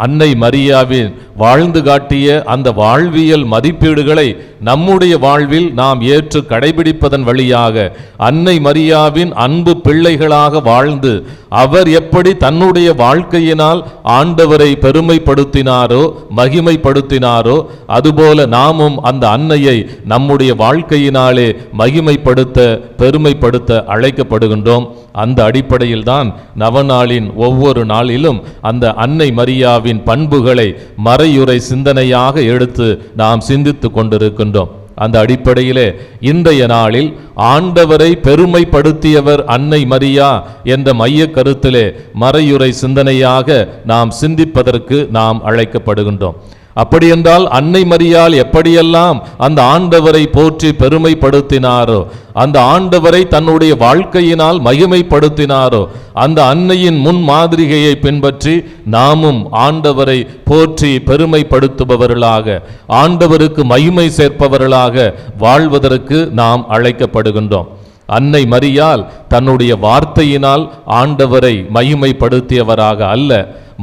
அன்னை மரியாவின் வாழ்ந்து காட்டிய அந்த வாழ்வியல் மதிப்பீடுகளை நம்முடைய வாழ்வில் நாம் ஏற்று கடைபிடிப்பதன் வழியாக அன்னை மரியாவின் அன்பு பிள்ளைகளாக வாழ்ந்து அவர் எப்படி தன்னுடைய வாழ்க்கையினால் ஆண்டவரை பெருமைப்படுத்தினாரோ மகிமைப்படுத்தினாரோ அதுபோல நாமும் அந்த அன்னையை நம்முடைய வாழ்க்கையினாலே மகிமைப்படுத்த பெருமைப்படுத்த அழைக்கப்படுகின்றோம். அந்த அடிப்படையில் தான் நவநாளின் ஒவ்வொரு நாளிலும் அந்த அன்னை மரியாவின் பண்புகளை மறையுறை சிந்தனையாக எடுத்து நாம் சிந்தித்து கொண்டிருக்கின்றோம். அந்த அடிப்படையிலே இன்றைய நாளில் ஆண்டவரை பெருமைப்படுத்தியவர் அன்னை மரியா என்ற மைய கருத்திலே மறையுறை சிந்தனையாக நாம் சிந்திப்பதற்கு நாம் அழைக்கப்படுகின்றோம். அப்படியென்றால் அன்னை மரியாள் எப்படியெல்லாம் அந்த ஆண்டவரை போற்றி பெருமைப்படுத்தினாரோ, அந்த ஆண்டவரை தன்னுடைய வாழ்க்கையினால் மகிமைப்படுத்தினாரோ, அந்த அன்னையின் முன் மாதிரிகையை பின்பற்றி நாமும் ஆண்டவரை போற்றி பெருமைப்படுத்துபவர்களாக, ஆண்டவருக்கு மகிமை சேர்ப்பவர்களாக வாழ்வதற்கு நாம் அழைக்கப்படுகின்றோம். அன்னை மரியாள் தன்னுடைய வார்த்தையினால் ஆண்டவரை மகிமைப்படுத்தியவராக அல்ல,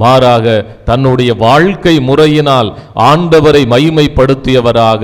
மாறாக தன்னுடைய வாழ்க்கை முறையினால் ஆண்டவரை மகிமைப்படுத்தியவராக,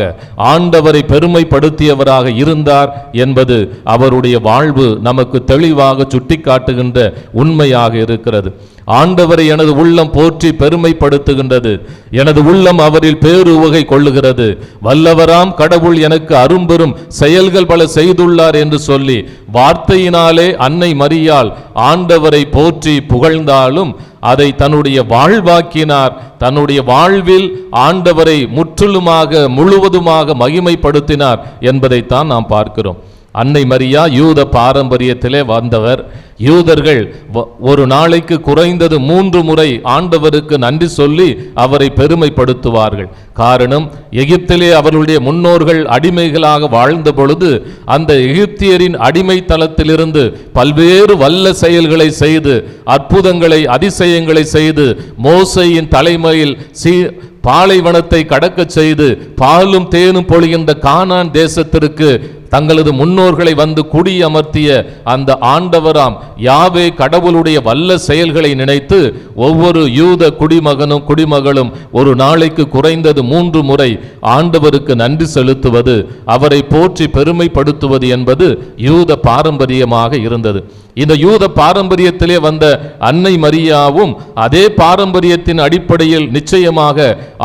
ஆண்டவரை பெருமைப்படுத்தியவராக இருந்தார் என்பது அவருடைய வாழ்வு நமக்கு தெளிவாக சுட்டிக்காட்டுகின்ற உண்மையாக இருக்கிறது. ஆண்டவரை எனது உள்ளம் போற்றி பெருமைப்படுத்துகின்றது, எனது உள்ளம் அவரில் பேருவகை கொள்ளுகிறது, வல்லவராம் கடவுள் எனக்கு அரும்பெரும் செயல்கள் பல செய்துள்ளார் என்று சொல்லி வார்த்தையினாலே அன்னை மரியாள் ஆண்டவரை போற்றி புகழ்ந்தாலும் அதை தன்னுடைய வாழ்வாக்கினார். தன்னுடைய வாழ்வில் ஆண்டவரை முற்றிலுமாக முழுவதுமாக மகிமைப்படுத்தினார் என்பதைத்தான் நாம் பார்க்கிறோம். அன்னை மரியா யூத பாரம்பரியத்திலே வந்தவர். யூதர்கள் ஒரு நாளைக்கு குறைந்தது 3 முறை ஆண்டவருக்கு நன்றி சொல்லி அவரை பெருமைப்படுத்துவார்கள். காரணம், எகிப்திலே அவர்களுடைய முன்னோர்கள் அடிமைகளாக வாழ்ந்த பொழுது அந்த எகிப்தியரின் அடிமை தளத்திலிருந்து பல்வேறு வல்ல செயல்களை செய்து, அற்புதங்களை அதிசயங்களை செய்து, மோசேயின் தலைமையில் பாலைவனத்தை கடக்க செய்து பாலும் தேனும் பொழிகின்ற கானான் தேசத்திற்கு தங்களது முன்னோர்களை வந்து குடியமர்த்திய அந்த ஆண்டவராம் யாவே கடவுளுடைய வல்ல செயல்களை நினைத்து ஒவ்வொரு யூத குடிமகனும் ஒரு நாளைக்கு குறைந்தது 3 முறை ஆண்டவருக்கு நன்றி செலுத்துவது, அவரை போற்றி பெருமைப்படுத்துவது என்பது யூத பாரம்பரியமாக இருந்தது. இந்த யூத பாரம்பரியத்திலே வந்த அன்னை மரியாவும் அதே பாரம்பரியத்தின் அடிப்படையில் நிச்சயமாக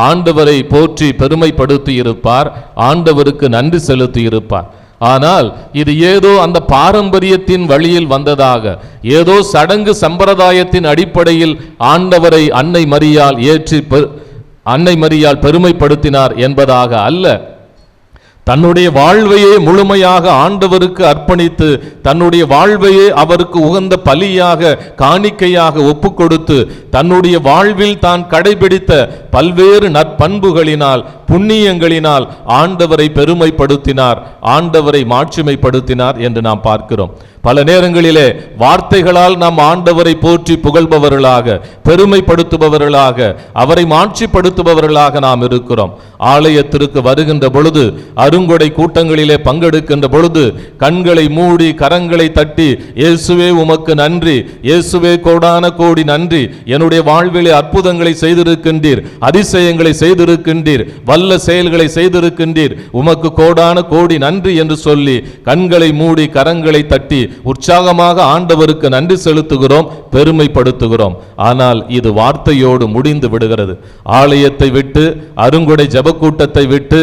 ஆண்டவரை போற்றி பெருமைப்படுத்தி இருப்பார், ஆண்டவருக்கு நன்றி செலுத்தி இருப்பார். ஆனால் இது ஏதோ அந்த பாரம்பரியத்தின் வழியில் வந்ததாக, ஏதோ சடங்கு சம்பிரதாயத்தின் அடிப்படையில் ஆண்டவரை அன்னை மரியாள் பெருமைப்படுத்தினார் என்பதாக அல்ல. தன்னுடைய வாழ்வையே முழுமையாக ஆண்டவருக்கு அர்ப்பணித்து, தன்னுடைய வாழ்வையே அவருக்கு உகந்த பலியாக காணிக்கையாக ஒப்புக்கொடுத்து, தன்னுடைய வாழ்வில் தான் கடைபிடித்த பல்வேறு நற்பண்புகளினால் புண்ணியங்களினால் ஆண்டவரை பெருமைப்படுத்தினார், ஆண்டவரை மாட்சிமைப்படுத்தினார் என்று நாம் பார்க்கிறோம். பல நேரங்களிலே வார்த்தைகளால் நாம் ஆண்டவரை போற்றி புகழ்பவர்களாக, பெருமைப்படுத்துபவர்களாக, அவரை மாட்சிப்படுத்துபவர்களாக நாம் இருக்கிறோம். ஆலயத்திற்கு வருகின்ற பொழுது, அருங்கொடை கூட்டங்களிலே பங்கெடுக்கின்ற பொழுது கண்களை மூடி கரங்களை தட்டி, இயேசுவே உமக்கு நன்றி, இயேசுவே கோடான கோடி நன்றி, என்னுடைய வாழ்விலே அற்புதங்களை செய்திருக்கின்றீர், அதிசயங்களை செய்திருக்கின்றீர், வல்ல செயல்களை செய்திருக்கின்றீர், உமக்கு கோடான கோடி நன்றி என்று சொல்லி கண்களை மூடி கரங்களை தட்டி உற்சாகமாக ஆண்டவருக்கு நன்றி செலுத்துகிறோம், பெருமைப்படுத்துகிறோம். ஆனால் இது வார்த்தையோடு முடிந்து விடுகிறது. ஆலயத்தை விட்டு, அருங்கொடை ஜெபக்கூட்டத்தை விட்டு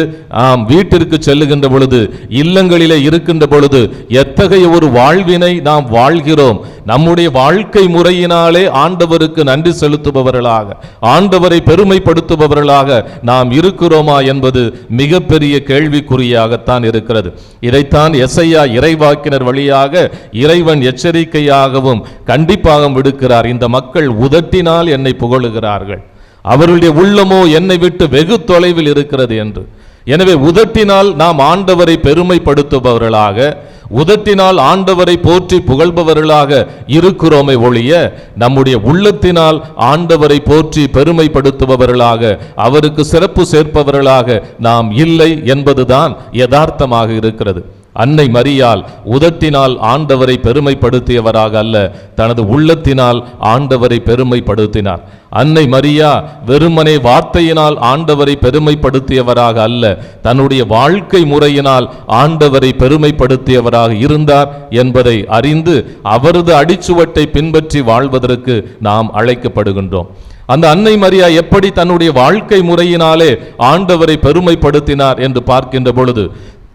வீட்டிற்கு செல்லுகின்ற பொழுது, இல்லங்களிலே இருக்கின்ற பொழுது எத்தகைய ஒரு வாழ்வினை நாம் வாழ்கிறோம்? நம்முடைய வாழ்க்கை முறையினாலே ஆண்டவருக்கு நன்றி செலுத்துபவர்களாக, ஆண்டவரை பெருமைப்படுத்துபவர்களாக நாம் இருக்கிறோமா என்பது மிகப்பெரிய கேள்விக்குறியாகத்தான் இருக்கிறது. இதைத்தான் எசையா இறைவாக்கினர் வழியாக இறைவன் எச்சரிக்கையாகவும் கண்டிப்பாக விடுக்கிறார். இந்த மக்கள் உதட்டினால் என்னை புகழுகிறார்கள், அவருடைய உள்ளமோ என்னை விட்டு வெகு தொலைவில் இருக்கிறது என்று. எனவே உதட்டினால் நாம் ஆண்டவரை பெருமைப்படுத்துபவர்களாக, உதட்டினால் ஆண்டவரை போற்றி புகழ்பவர்களாக இருக்கிறோமே ஒழிய, நம்முடைய உள்ளத்தினால் ஆண்டவரை போற்றி பெருமைப்படுத்துபவர்களாக, அவருக்கு சிறப்பு சேர்ப்பவர்களாக நாம் இல்லை என்பதுதான் யதார்த்தமாக இருக்கிறது. அன்னை மரியாள் உதட்டினால் ஆண்டவரை பெருமைப்படுத்தியவராக அல்ல, தனது உள்ளத்தினால் ஆண்டவரை பெருமைப்படுத்தினார். அன்னை மரியா வெறுமனே வார்த்தையினால் ஆண்டவரை பெருமைப்படுத்தியவராக அல்ல, தன்னுடைய வாழ்க்கை முறையினால் ஆண்டவரை பெருமைப்படுத்தியவராக இருந்தார் என்பதை அறிந்து அவரது அடிச்சுவட்டை பின்பற்றி வாழ்வதற்கு நாம் அழைக்கப்படுகின்றோம். அந்த அன்னை மரியா எப்படி தன்னுடைய வாழ்க்கை முறையினாலே ஆண்டவரை பெருமைப்படுத்தினார் என்று பார்க்கின்ற பொழுது,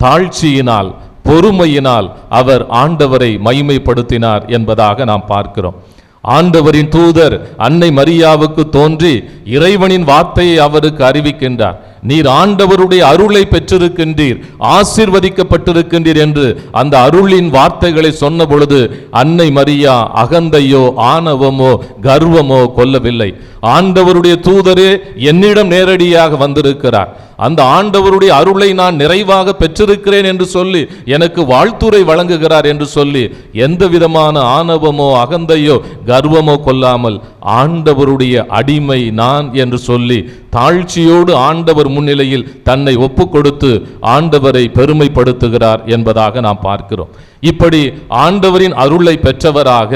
தாழ்ச்சியினால், பொறுமையினால் அவர் ஆண்டவரை மகிமைப்படுத்தினார் என்பதாக நாம் பார்க்கிறோம். ஆண்டவரின் தூதர் அன்னை மரியாவுக்கு தோன்றி இறைவனின் வார்த்தையை அவருக்கு அறிவிக்கின்றார். நீர் ஆண்டவருடைய அருளை பெற்றிருக்கின்றீர், ஆசீர்வதிக்கப்பட்டிருக்கின்றீர் என்று அந்த அருளின் வார்த்தைகளை சொன்ன பொழுது அன்னை மரியா அகந்தையோ ஆணவமோ கர்வமோ கொள்ளவில்லை. ஆண்டவருடைய தூதரே என்னிடம் நேரடியாக வந்திருக்கிறார், அந்த ஆண்டவருடைய அருளை நான் நிறைவாக பெற்றிருக்கிறேன் என்று சொல்லி எனக்கு வாழ்த்துரை வழங்குகிறார் என்று சொல்லி எந்த விதமான ஆணவமோ அகந்தையோ கர்வமோ கொள்ளாமல் ஆண்டவருடைய அடிமை நான் என்று சொல்லி தாழ்ச்சியோடு ஆண்டவர் முன்னிலையில் தன்னை ஒப்பு கொடுத்து ஆண்டவரை பெருமைப்படுத்துகிறார் என்பதாக நாம் பார்க்கிறோம். இப்படி ஆண்டவரின் அருளை பெற்றவராக,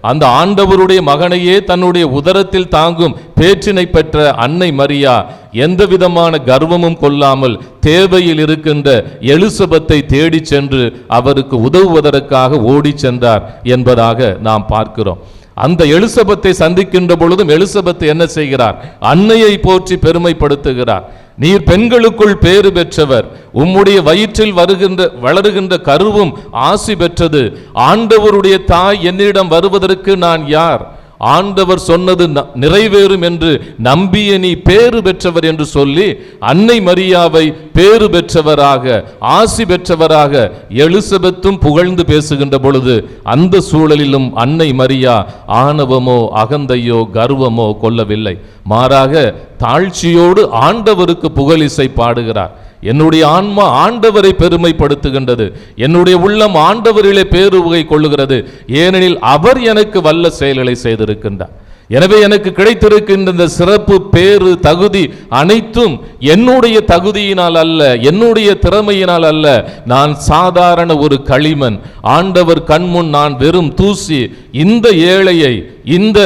அந்த ஆண்டவருடைய மகனையே தன்னுடைய உதரத்தில் தாங்கும் பேற்றினை பெற்ற அன்னை மரியா எந்த விதமான கர்வமும் கொள்ளாமல் தேவையில் இருக்கின்ற எலிசபெத்தை தேடி சென்று அவருக்கு உதவுவதற்காக ஓடி சென்றார் என்பதாக நாம் பார்க்கிறோம். அந்த எலிசபெத்தை சந்திக்கின்ற பொழுதும் எலிசபெத் என்ன செய்கிறார்? அன்னையை போற்றி பெருமைப்படுத்துகிறார். நீர் பெண்களுக்குள் பேறு பெற்றவர், உம்முடைய வயிற்றில் வளருகின்ற கருவும் ஆசி பெற்றது. ஆண்டவருடைய தாய் என்னிடம் வருவதற்கு நான் யார்? ஆண்டவர் சொன்னது நிறைவேறும் என்று நம்பிய நீ பேறு பெற்றவர் என்று சொல்லி அன்னை மரியாவை பேறு பெற்றவராக, ஆசி பெற்றவராக எலிசபெத்தும் புகழ்ந்து பேசுகின்ற பொழுது அந்த சூழலிலும் அன்னை மரியா ஆணவமோ அகந்தையோ கர்வமோ கொள்ளவில்லை. மாறாக தாழ்ச்சியோடு ஆண்டவருக்கு புகழிசை பாடுகிறார். என்னுடைய ஆன்மா ஆண்டவரை பெருமைப்படுத்துகின்றது, என்னுடைய உள்ளம் ஆண்டவரிலே பேருவகை கொள்ளுகிறது, ஏனெனில் அவர் எனக்கு வல்ல செயல்களை செய்திருக்கின்றார். எனவே எனக்கு கிடைத்திருக்கின்ற இந்த சிறப்பு பேறு தகுதி அனைத்தும் என்னுடைய தகுதியினால் அல்ல, என்னுடைய திறமையினால் அல்ல. நான் சாதாரண ஒரு களிமண், ஆண்டவர் கண்முன் நான் வெறும் தூசி. இந்த ஏழையை, இந்த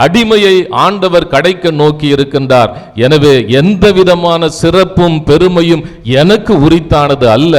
அடிமையை ஆண்டவர் கடைக்க நோக்கி இருக்கின்றார். எனவே எந்த விதமான சிறப்பும் பெருமையும் எனக்கு உரித்தானது அல்ல,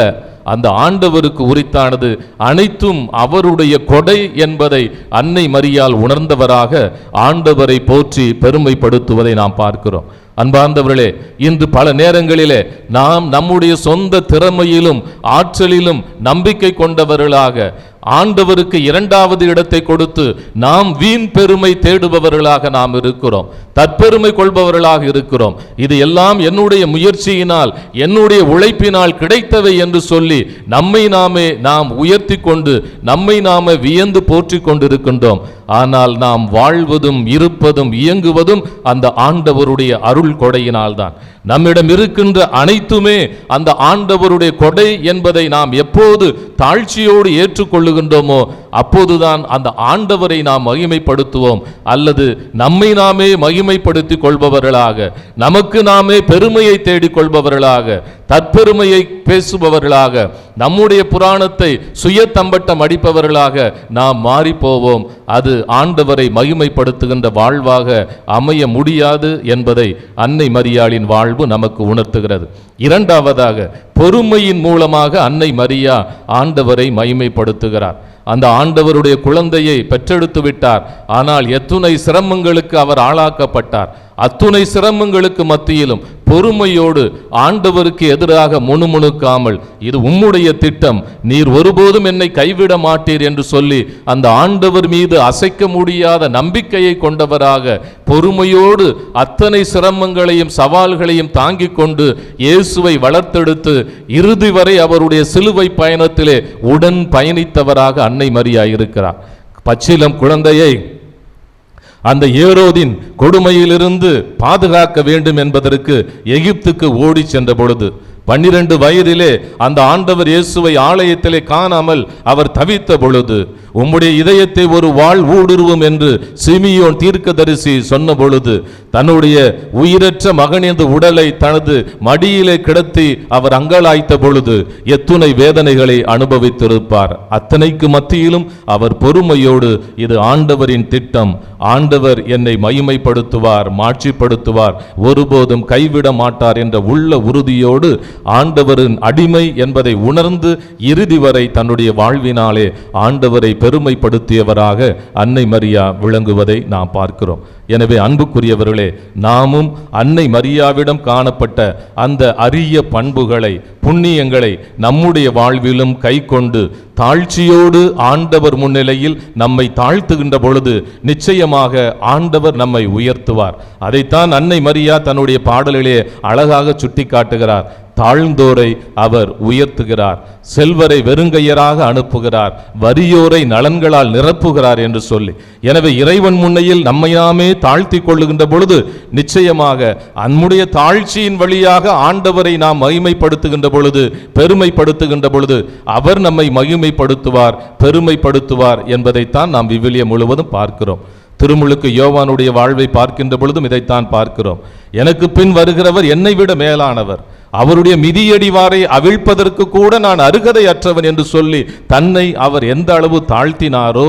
அந்த ஆண்டவருக்கு உரித்தானது. அனைத்தும் அவருடைய கொடை என்பதை அன்னை மரியாள் உணர்ந்தவராக ஆண்டவரை போற்றி பெருமைப்படுத்துவதை நாம் பார்க்கிறோம். அன்பார்ந்தவர்களே, இன்று பல நேரங்களிலே நாம் நம்முடைய சொந்த திறமையிலும் ஆற்றலிலும் நம்பிக்கை கொண்டவர்களாக ஆண்டவருக்கு இரண்டாவது இடத்தை கொடுத்து நாம் வீண் பெருமை தேடுபவர்களாக நாம் இருக்கிறோம், தற்பெருமை கொள்பவர்களாக இருக்கிறோம். இது எல்லாம் என்னுடைய முயற்சியினால், என்னுடைய உழைப்பினால் கிடைத்தவை என்று சொல்லி நம்மை நாமே நாம் உயர்த்தி கொண்டு நம்மை நாமே வியந்து போற்றி கொண்டிருக்கின்றோம். ஆனால் நாம் வாழ்வதும் இருப்பதும் இயங்குவதும் அந்த ஆண்டவருடைய அருள் கொடையினால்தான். நம்மிடம் இருக்கின்ற அனைத்துமே அந்த ஆண்டவருடைய கொடை என்பதை நாம் எப்போது தாழ்ச்சியோடு ஏற்றுக்கொள்ளுகின்றோமோ அப்போதுதான் அந்த ஆண்டவரை நாம் மகிமைப்படுத்துவோம். அல்லது நம்மை நாமே மகிமைப்படுத்திக் கொள்பவர்களாக, நமக்கு நாமே பெருமையை தேடிக் கொள்பவர்களாக, தற்பெருமையை பேசுபவர்களாக, நம்முடைய புராணத்தை சுய தம்பட்டம் அடிப்பவர்களாக நாம் மாறி போவோம். அது ஆண்டவரை மகிமைப்படுத்துகின்ற வாழ்வாக அமைய முடியாது என்பதை அன்னை மரியாளின் வாழ்வு நமக்கு உணர்த்துகிறது. இரண்டாவதாக, பொறுமையின் மூலமாக அன்னை மரியா ஆண்டவரை மகிமைப்படுத்துகிறார். அந்த ஆண்டவருடைய குழந்தையை பெற்றெடுத்து விட்டார், ஆனால் எத்துணை சிரமங்களுக்கு அவர் ஆளாக்கப்பட்டார். அத்துணை சிரமங்களுக்கு மத்தியிலும் பொறுமையோடு ஆண்டவருக்கு எதிராக முணுமுணுக்காமல், இது உம்முடைய திட்டம், நீர் ஒருபோதும் என்னை கைவிட மாட்டீர் என்று சொல்லி அந்த ஆண்டவர் மீது அசைக்க முடியாத நம்பிக்கையை கொண்டவராக பொறுமையோடு அத்தனை சிரமங்களையும் சவால்களையும் தாங்கிக் கொண்டு இயேசுவை வளர்த்தெடுத்து இறுதி வரை அவருடைய சிலுவை பயணத்திலே உடன் பயணித்தவராக அன்னை மரியா இருக்கிறார். பச்சிலம் குழந்தையை அந்த ஏரோதின் கொடுமையிலிருந்து பாதுகாக்க வேண்டும் என்பதற்கு எகிப்துக்கு ஓடி சென்ற பொழுது 12 வயதிலே அந்த ஆண்டவர் இயேசுவை ஆலயத்திலே காணாமல் அவர் தவித்த பொழுது, உம்முடைய இதயத்தை ஒரு வாள் ஊடுருவும் என்று சிமியோன் தீர்க்கதரிசி சொன்ன பொழுது, தன்னுடைய உயிரற்ற மகனின் உடலை தனது மடியிலே கிடத்தி அவர் அங்கலாய்த்த பொழுது எத்துணை வேதனைகளை அனுபவித்திருப்பார். அத்தனைக்கு மத்தியிலும் அவர் பொறுமையோடு, இது ஆண்டவரின் திட்டம், ஆண்டவர் என்னை மகிமைப்படுத்துவார், மாட்சிப்படுத்துவார், ஒருபோதும் கைவிட மாட்டார் என்ற உள்ள உறுதியோடு ஆண்டவரின் அடிமை என்பதை உணர்ந்து இறுதி வரை தன்னுடைய வாழ்வினாலே ஆண்டவரை பெருமைப்படுத்தியவராக அன்னை மரியா விளங்குவதை நாம் பார்க்கிறோம். எனவே அன்புக்குரியவர்களே, நாமும் அன்னை மரியாவிடம் காணப்பட்ட அந்த அரிய பண்புகளை, புண்ணியங்களை நம்முடைய வாழ்விலும் கை கொண்டு தாழ்ச்சியோடு ஆண்டவர் முன்னிலையில் நம்மை தாழ்த்துகின்ற பொழுது நிச்சயமாக ஆண்டவர் நம்மை உயர்த்துவார். அதைத்தான் அன்னை மரியா தன்னுடைய பாடலிலே அழகாக சுட்டி காட்டுகிறார். தாழ்ந்தோரை அவர் உயர்த்துகிறார், செல்வரை வெறுங்கையராக அனுப்புகிறார், வறியோரை நலன்களால் நிரப்புகிறார் என்று சொல்லி. எனவே இறைவன் முன்னையில் நம்மை நாமே தாழ்த்தி கொள்ளுகின்ற பொழுது நிச்சயமாக நம்முடைய தாழ்ச்சியின் வழியாக ஆண்டவரை நாம் மகிமைப்படுத்துகின்ற பொழுது, பெருமைப்படுத்துகின்ற பொழுது அவர் நம்மை மகிமைப்படுத்துவார், பெருமைப்படுத்துவார் என்பதைத்தான் நாம் விவிலியம் முழுவதும் பார்க்கிறோம். திருமுழுக்கு யோவானுடைய வாழ்வை பார்க்கின்ற பொழுதும் இதைத்தான் பார்க்கிறோம். எனக்கு பின் வருகிறவர் என்னை விட மேலானவர், அவருடைய மிதியடிவாரை அவிழ்ப்பதற்கு கூட நான் அருகதை அற்றவன் என்று சொல்லி தன்னை அவர் எந்த அளவு தாழ்த்தினாரோ,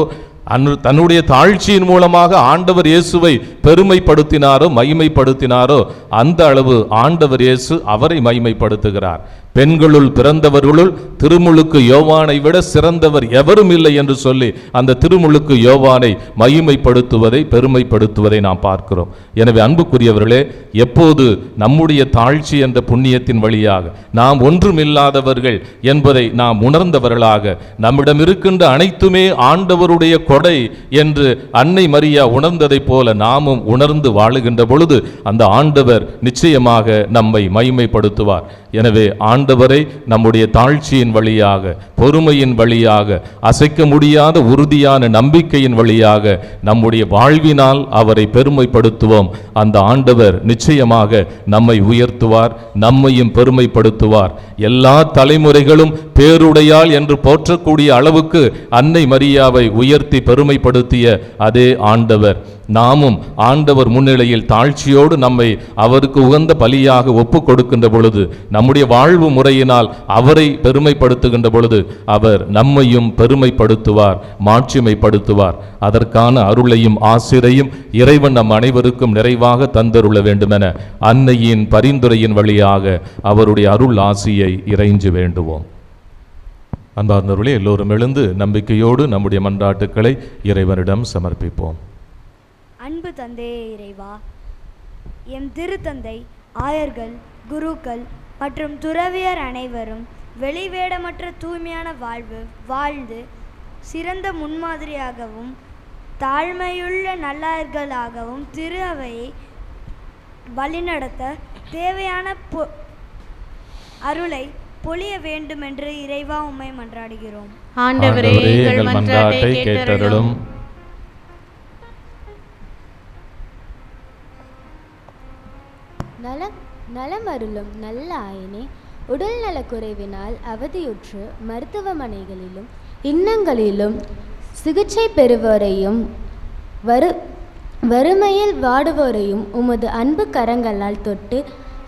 தன்னுடைய தாழ்ச்சியின் மூலமாக ஆண்டவர் இயேசுவை பெருமைப்படுத்தினாரோ மகிமைப்படுத்தினாரோ அந்த அளவு ஆண்டவர் இயேசு அவரை மகிமைப்படுத்துகிறார். பெண்களுள் பிறந்தவர்களுள் திருமுழுக்கு யோவானை விட சிறந்தவர் எவரும் இல்லை என்று சொல்லி அந்த திருமுழுக்கு யோவானை மகிமைப்படுத்துவதை, பெருமைப்படுத்துவதை நாம் பார்க்கிறோம். எனவே அன்புக்குரியவர்களே, எப்போது நம்முடைய தாழ்ச்சி என்ற புண்ணியத்தின் வழியாக நாம் ஒன்றுமில்லாதவர்கள் என்பதை நாம் உணர்ந்தவர்களாக, நம்மிடம் இருக்கின்ற அனைத்துமே ஆண்டவருடைய கொடை என்று அன்னை மரியா உணர்ந்ததைப் போல நாமும் உணர்ந்து வாழுகின்ற பொழுது அந்த ஆண்டவர் நிச்சயமாக நம்மை மகிமைப்படுத்துவார். எனவே ஆண்டவரை நம்முடைய தாழ்ச்சியின் வழியாக, பொறுமையின் வழியாக, அசைக்க முடியாத உறுதியான நம்பிக்கையின் வழியாக நம்முடைய வாழ்வினால் அவரை பெருமைப்படுத்துவோம். அந்த ஆண்டவர் நிச்சயமாக நம்மை உயர்த்துவார், நம்மையும் பெருமைப்படுத்துவார். எல்லா தலைமுறைகளும் பேருடையாள் என்று போற்றக்கூடிய அளவுக்கு அன்னை மரியாவை உயர்த்தி பெருமைப்படுத்திய அதே ஆண்டவர், நாமும் ஆண்டவர் முன்னிலையில் தாழ்ச்சியோடு நம்மை அவருக்கு உகந்த பலியாக ஒப்பு கொடுக்கின்ற பொழுது, நம்முடைய வாழ்வு முறையினால் அவரை பெருமைப்படுத்துகின்ற பொழுது அவர் நம்மையும் பெருமைப்படுத்துவார், மாட்சிமைப்படுத்துவார். அதற்கான அருளையும் ஆசிரையும் இறைவன் நம் அனைவருக்கும் நிறைவாக தந்தருள வேண்டுமென அன்னையின் பரிந்துரையின் வழியாக அவருடைய அருள் ஆசியை இறைஞ்சு வேண்டுவோம். அன்பார்ந்தவர்களே, எல்லோரும் எழுந்து நம்பிக்கையோடு நம்முடைய மன்றாட்டுக்களை இறைவனிடம் சமர்ப்பிப்போம். அன்பு தந்தையே இறைவா, எம் திருத்தந்தை, ஆயர்கள், குருக்கள் மற்றும் துறவியர் அனைவரும் வெளிவேடமற்ற தூய்மையான வாழ்வு வாழ்ந்து சிறந்த முன்மாதிரியாகவும் தாழ்மையுள்ள நல்லார்களாகவும் திரு அவையை வழிநடத்த தேவையான அருளை பொழிய வேண்டுமென்று இறைவா உம்மை மன்றாடுகிறோம். ஆண்டவரே, எங்கள் மன்றாட்டை கேட்டருளும். நலம் அருளும் நல்ல ஆயனே, உடல் நலக்குறைவினால் அவதியுற்று மருத்துவமனைகளிலும் இன்னங்களிலும் சிகிச்சை பெறுவோரையும் வறுமையில் வாடுவோரையும் உமது அன்பு கரங்களால் தொட்டு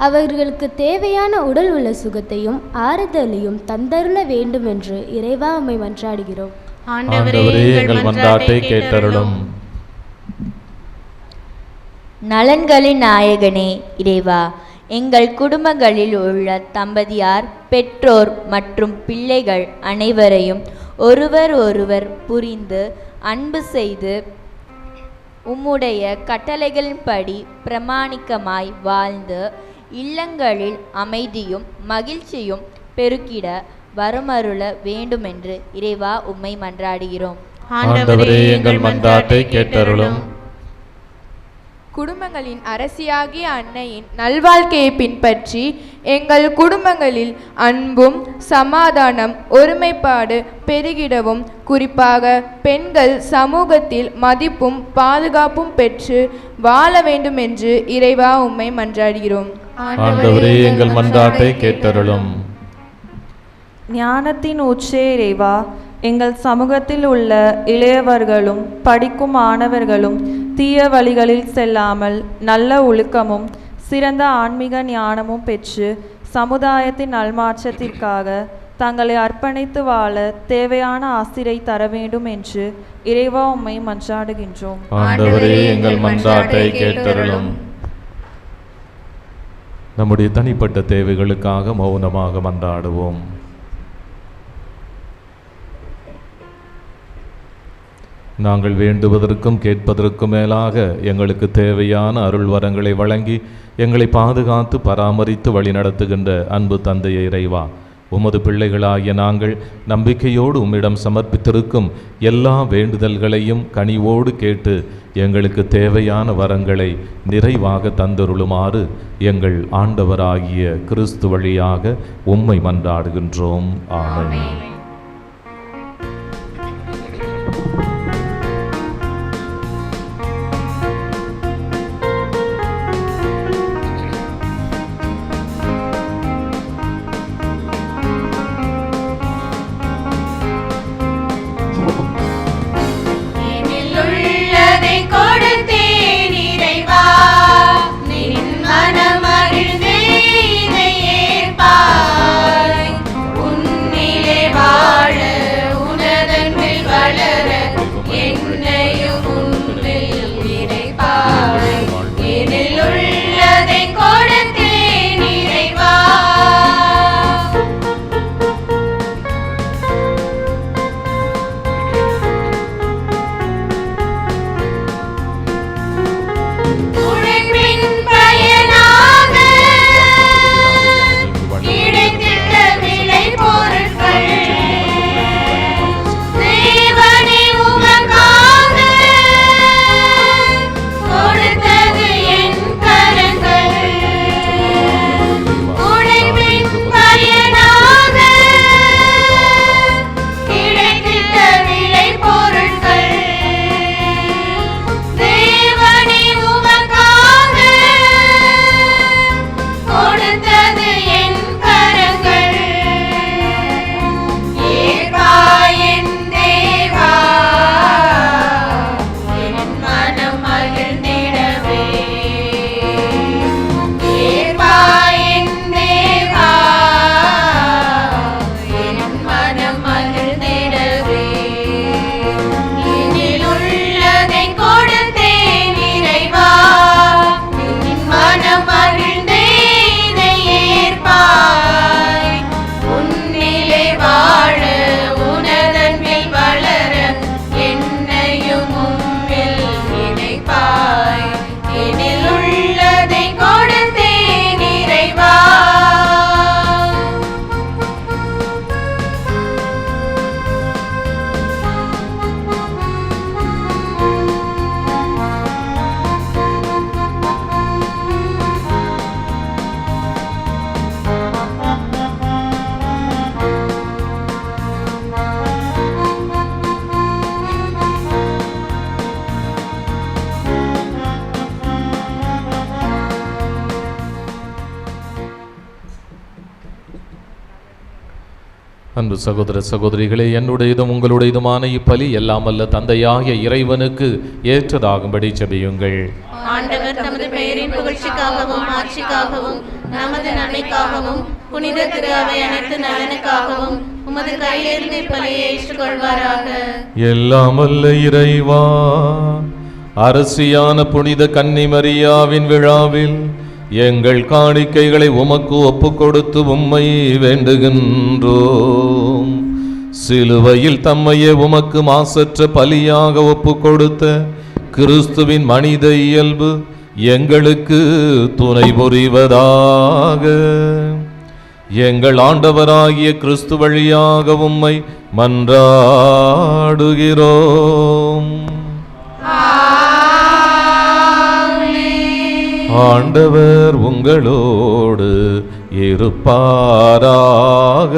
அவர்களுக்கு தேவையான உடல் உள்ள சுகத்தையும் ஆறுதலையும் தந்தருள வேண்டும் என்று இறைவா உம்மை மன்றாடுகிறோம். ஆண்டவரே, எங்கள் மன்றாட்டை கேட்டருளும். நலன்களின் நாயகனே இறைவா, எங்கள் குடும்பங்களில் உள்ள தம்பதியார், பெற்றோர் மற்றும் பிள்ளைகள் அனைவரையும் ஒருவர் ஒருவர் புரிந்து அன்பு செய்து உம்முடைய கட்டளைகளின்படி பிரமாணிக்கமாய் வாழ்ந்து இல்லங்களில் அமைதியும் மகிழ்ச்சியும் பெருக்கிட வரமருள வேண்டுமென்று இறைவா உம்மை மன்றாடுகிறோம். ஆண்டவரே எங்கள் மன்றாட்டை கேட்டருளும். குடும்பங்களின் அரசியாகிய அன்னையின் நல்வாழ்க்கையை பின்பற்றி எங்கள் குடும்பங்களில் அன்பும் சமாதானம் ஒருமைப்பாடு பெருகிடவும், குறிப்பாக பெண்கள் சமூகத்தில் மதிப்பும் பாதுகாப்பும் பெற்று வாழ வேண்டும் என்று இறைவா உம்மை மன்றாடுகிறோம். ஆண்டவரே எங்கள் மன்றாட்டை கேட்டருளும். ஞானத்தின் உச்சே இறைவா, எங்கள் சமூகத்தில் உள்ள இளையவர்களும் படிக்கும் மாணவர்களும் தீய வழிகளில் செல்லாமல் நல்ல ஒழுக்கமும் சிறந்த ஆன்மீக ஞானமும் பெற்று சமுதாயத்தின் நல்மாற்றத்திற்காக தங்களை அர்ப்பணித்து வாழ தேவையான ஆசிரை தர வேண்டும் என்று இறைவா உம்மை மன்றாடுகின்றோம். ஆண்டவரே எங்கள் மன்றாட்டை கேட்டருளும். நம்முடைய தனிப்பட்ட தேவைகளுக்காக மௌனமாக மன்றாடுவோம். நாங்கள் வேண்டுவதற்கும் கேட்பதற்கும் மேலாக எங்களுக்கு தேவையான அருள் வரங்களை வழங்கி எங்களை பாதுகாத்து பராமரித்து வழிநடத்துகின்ற அன்பு தந்தையை இறைவா, உமது பிள்ளைகளாகிய நாங்கள் நம்பிக்கையோடு உம்மிடம் சமர்ப்பித்திருக்கும் எல்லா வேண்டுதல்களையும் கனிவோடு கேட்டு எங்களுக்கு தேவையான வரங்களை நிறைவாக தந்தருளுமாறு எங்கள் ஆண்டவராகிய கிறிஸ்து வழியாக உம்மை மன்றாடுகின்றோம். ஆமென். அன்பு சகோதர சகோதரிகளே, என்னுடையதும் உங்களுடையதுமான இப்பலி எல்லாம் அல்ல தந்தையாகிய இறைவனுக்கு ஏற்றதாகும்படி ஜெபியுங்கள். ஆண்டவர் தமது பெயரின் புகழ்ச்சிக்காகவும் ஆட்சிக்காகவும் நமது நன்மைக்காகவும் புனித திரு அவை அனைத்து நலனுக்காகவும் உமது கையிலிருந்து இப்பலியை ஏற்றுக்கொள்வாராக. எல்லாம் அல்ல இறைவா, அரசியான புனித கன்னி மரியாவின் விழாவில் எங்கள் காணிக்கைகளை உமக்கு ஒப்பு கொடுத்து உம்மை வேண்டுகின்றோம். சிலுவையில் தம்மையே உமக்கு மாசற்ற பலியாக ஒப்பு கொடுத்த கிறிஸ்துவின் மனித இயல்பு எங்களுக்கு துணை புரிவதாக. எங்கள் ஆண்டவராகிய கிறிஸ்து வழியாக உம்மை மன்றாடுகிறோம். ஆண்டவர் உங்களோடு இருப்பாராக.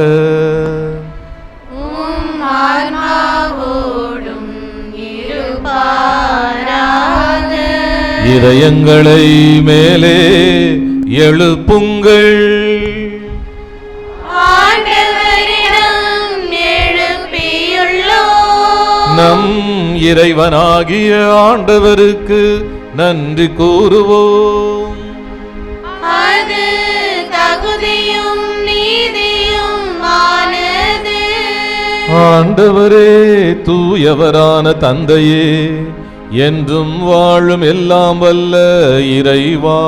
இதயங்களை மேலே எழுப்புங்கள். நம் இறைவனாகிய ஆண்டவருக்கு நன்றி கூறுவோம். அது தகுதியும் நீதியும் ஆனது. ஆண்டவரே, தூயவரான தந்தையே, என்றும் வாழும் எல்லாம் வல்ல இறைவா,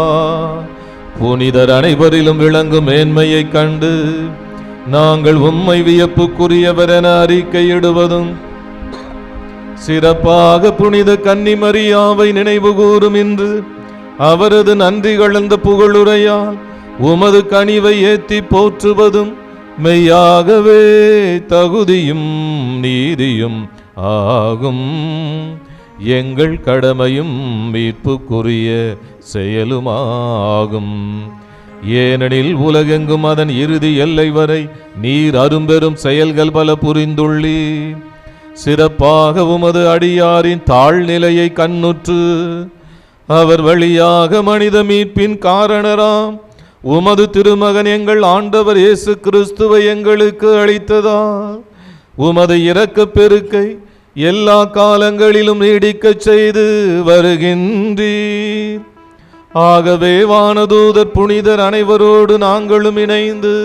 புனிதர் அனைவரிலும் விளங்கும் மேன்மையை கண்டு நாங்கள் உம்மை வியப்புக்குரியவர் என அறிக்கையிடுவதும், சிறப்பாக புனித கன்னிமரியாவை நினைவு கூறும் இன்று அவரது நன்றி கலந்த புகழுரையால் உமது கனிவை ஏத்தி போற்றுவதும் மெய்யாகவே தகுதியும் நீதியும் ஆகும். எங்கள் கடமையும் மீட்புக்குரிய செயலுமாகும். ஏனெனில் உலகெங்கும் அதன் இறுதி எல்லை வரை நீர் அரும்பெரும் செயல்கள் பல புரிந்துள்ளீர். சிறப்பாக உமது அடியாரின் தாழ்நிலையை கண்ணுற்று அவர் வழியாக மனித மீட்பின் காரணராம் உமது திருமகன் எங்கள் ஆண்டவர் இயேசு கிறிஸ்துவை எங்களுக்கு அளித்ததா உமது இரக்கப் பெருக்கை எல்லா காலங்களிலும் நீடிக்கச் செய்து வருகின்றீர். ஆகவே வானதூதர் புனிதர் அனைவரோடு நாங்களும் இணைந்து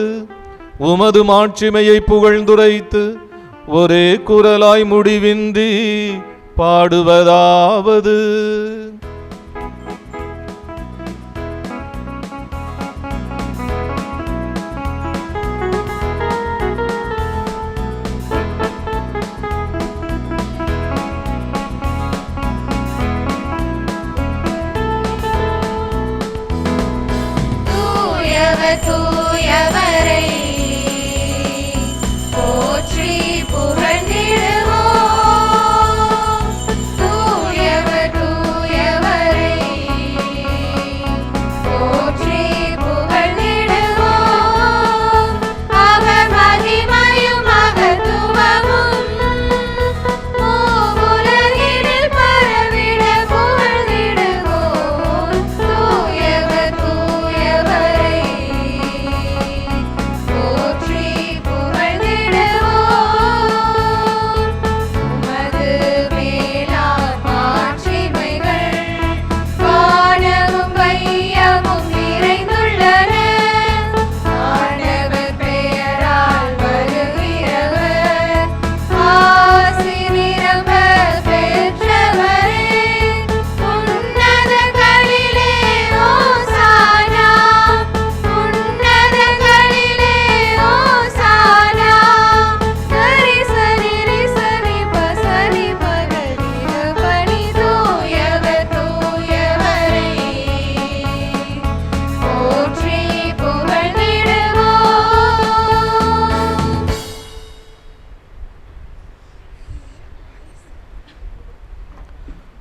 உமது மாட்சிமையை புகழ்ந்துரைத்து ஒரே குரலாய் முடிவின்றி பாடுவதாவது: தூயவரை போற்றி புகழ்ந்திடுவோம். தூயவரை போற்றி புகழ்ந்திடுவோம். அவர் மகிமையும் மகத்துவமும் உலகினில் பரவிட புகழ்ந்திடுவோம். தூயவரை போற்றி புகழ்ந்திடுவோம். உமது மேலார் மாட்சிமைகள் வானமும் வையமும் நிறைந்துள்ளன. ஆண்டவர் பெயரால் வருகிறவர் ஆசி நிரம்ப பெற்றவரே. உன்னதங்களிலே ஓசானா, உன்னதங்களிலே ஓசானா. சரிசரி ரிசரி பசரி பகரிர பணி. தூயவரை போற்றி புகழ்ந்திடுவோம்.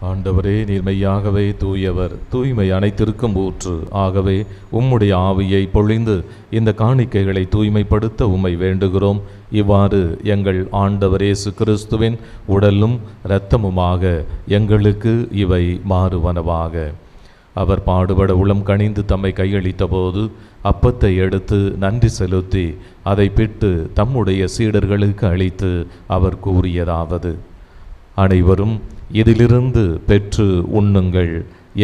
ஆண்டவரே, நீர் மெய்யாகவே தூயவர், தூய்மை அனைத்திற்கும் ஊற்று. ஆகவே உம்முடைய ஆவியை பொழிந்து இந்த காணிக்கைகளை தூய்மைப்படுத்த உம்மை வேண்டுகிறோம். இவ்வாறு எங்கள் ஆண்டவர் இயேசு கிறிஸ்துவின் உடலும் இரத்தமுமாக எங்களுக்கு இவை மாறுவனவாக. அவர் பாடுபட உளம் கனிந்து தம்மை கையளித்த போது அப்பத்தை எடுத்து நன்றி செலுத்தி அதை பிட்டு தம்முடைய சீடர்களுக்கு அளித்து அவர் கூறியதாவது: அனைவரும் இதிலிருந்து பெற்று உண்ணுங்கள்,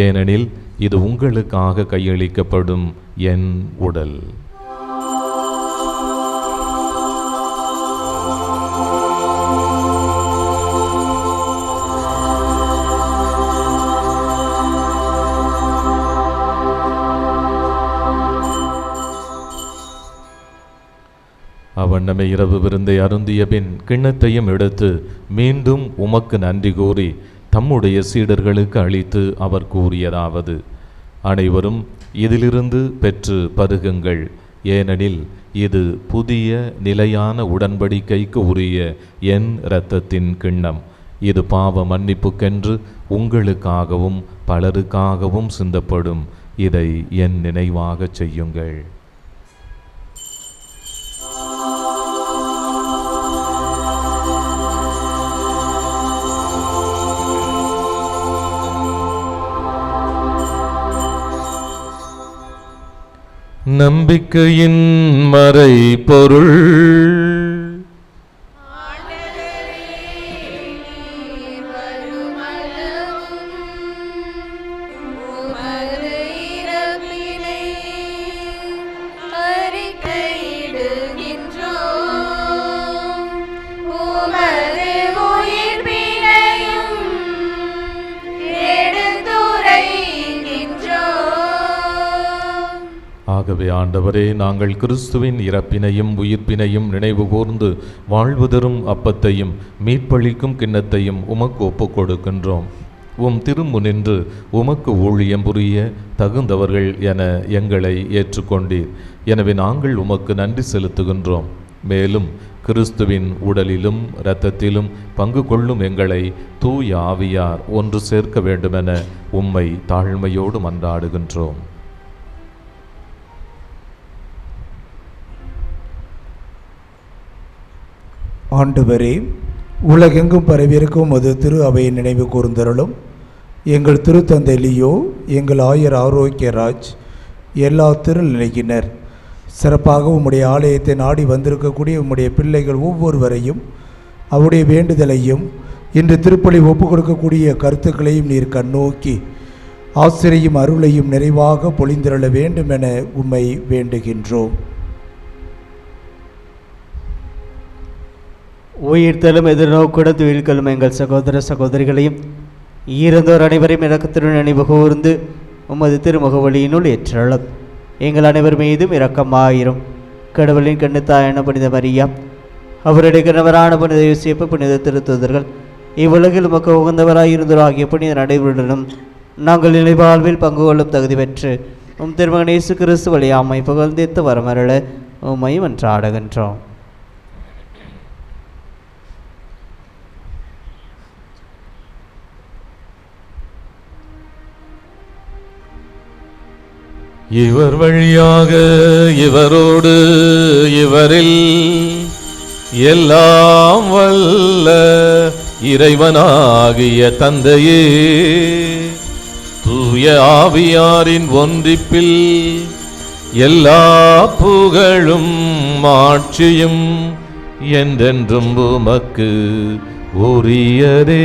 ஏனெனில் இது உங்களுக்காக கையளிக்கப்படும் என் உடல். அவண்ணமே இரவு விருந்தை அருந்திய பின் கிண்ணத்தையும் எடுத்து மீண்டும் உமக்கு நன்றி கூறி தம்முடைய சீடர்களுக்கு அளித்து அவர் கூறியதாவது: அனைவரும் இதிலிருந்து பெற்று பருகுங்கள், ஏனெனில் இது புதிய நிலையான உடன்படிக்கைக்கு உரிய என் இரத்தத்தின் கிண்ணம். இது பாவ மன்னிப்புக்கென்று உங்களுக்காகவும் பலருக்காகவும் சிந்தப்படும். இதை என் நினைவாகச் செய்யுங்கள். நம்பிக்கையின் மறை பொருள். ஆகவே ஆண்டவரே, நாங்கள் கிறிஸ்துவின் இறப்பினையும் உயிர்ப்பினையும் நினைவு கூர்ந்து வாழ்வு தரும் அப்பத்தையும் மீட்பளிக்கும் கிண்ணத்தையும் உமக்கு ஒப்புக் கொடுக்கின்றோம். உம் திருமுனின்று உமக்கு ஊழியம் புரிய தகுந்தவர்கள் என எங்களை ஏற்றுக்கொண்டீர். எனவே நாங்கள் உமக்கு நன்றி செலுத்துகின்றோம். மேலும் கிறிஸ்துவின் உடலிலும் இரத்தத்திலும் பங்கு கொள்ளும் எங்களை தூய ஆவியார் ஒன்று சேர்க்க வேண்டுமென உம்மை தாழ்மையோடு மன்றாடுகின்றோம். ஆண்டவரே, உலகெங்கும் பரவியிருக்கும் அது திரு அவையை நினைவு கூர்ந்தருளும். எங்கள் திருத்தந்தை லியோ, எங்கள் ஆயர் ஆரோக்கியராஜ், எல்லா திருநிலையினர், சிறப்பாக உம்முடைய ஆலயத்தை நாடி வந்திருக்கக்கூடிய உம்முடைய பிள்ளைகள் ஒவ்வொருவரையும் அவருடைய வேண்டுதலையும் இன்று திருப்பலி ஒப்புக் கொடுக்கக்கூடிய கருத்துக்களையும் நீர் கண்ணோக்கி ஆசிரியும் அருளையும் நிறைவாக பொழிந்திருள வேண்டும் என உம்மை வேண்டுகின்றோம். உயிர்த்தலும் எதிர்நோக்குடன் துயில்களும் எங்கள் சகோதர சகோதரிகளையும் ஈரந்தோர் அனைவரையும் இரக்கத்துடன் நினைவு கூர்ந்து உமது திருமுகவழியினுள் ஏற்றலும். எங்கள் அனைவர் மீதும் இரக்கமாயிரும். கடவுளின் கண்ணுத்தாயான புனித மரியா, அவருடைய கணவரான புனித யோசேப்பு, புனித திருத்தூதர்கள், இவ்வுலகில் உமக்கு உகந்தவராயிருந்தோர் ஆகிய புனித நடைமுறையுடனும் நாங்கள் நிலைவாழ்வில் பங்கு கொள்ளும் தகுதி பெற்று உம் திருமகன் இயேசு கிறிஸ்து வழியாமை புகழ்ந்தேத்து வரமருள உம்மை மன்றாடுகின்றோம். இவர் வழியாக இவரோடு இவரில் எல்லாம் வல்ல இறைவனாகிய தந்தையே, தூய ஆவியாரின் ஒன்றிப்பில் எல்லா புகழும் ஆட்சியும் என்றென்றும் உமக்கு உரியதே.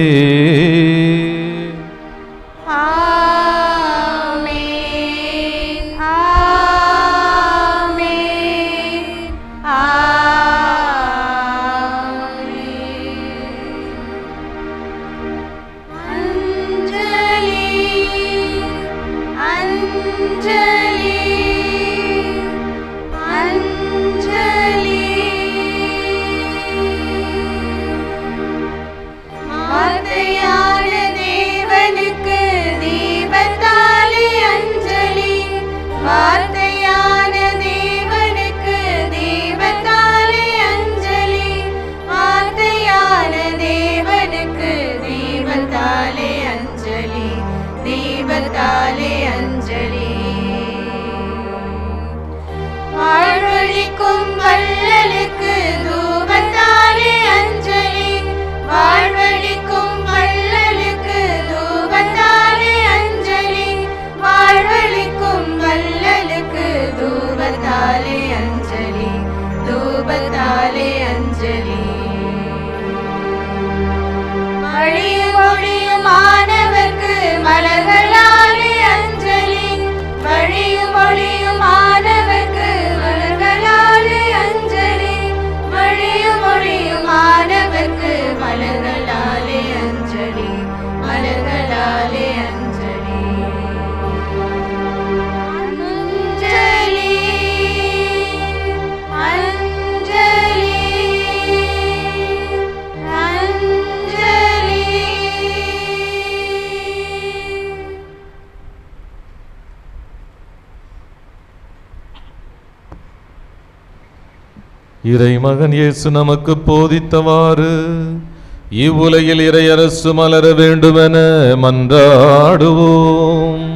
வாழ்வழிக்கும் வள்ளலுக்கு தூபத்தாலே அஞ்சலி, வாழ்வழிக்கும் வள்ளலுக்கு தூபத்தாலே அஞ்சலி, வாழ்வழிக்கும் வள்ளலுக்கு தூபத்தாலே அஞ்சலி, தூபத்தாலே அஞ்சலி. வழியும் ஒளியும் மாணவர்க்கு மலர்களாலே அஞ்சலி, வழியும் ஒளியும் மாணவர்க்கு மலர்களாலே அஞ்சலி, வழியும் ஒளியும் மாணவர்க்கு மலர்களாலே அஞ்சலி, மலர்களாலே அஞ்சலி. அஞ்சலி அஞ்சலி இறைமகன் இயேசு நமக்கு போதித்தவாறு இவ்வுலகில் இறையரசு மலர வேண்டுமென மன்றாடுவோம்.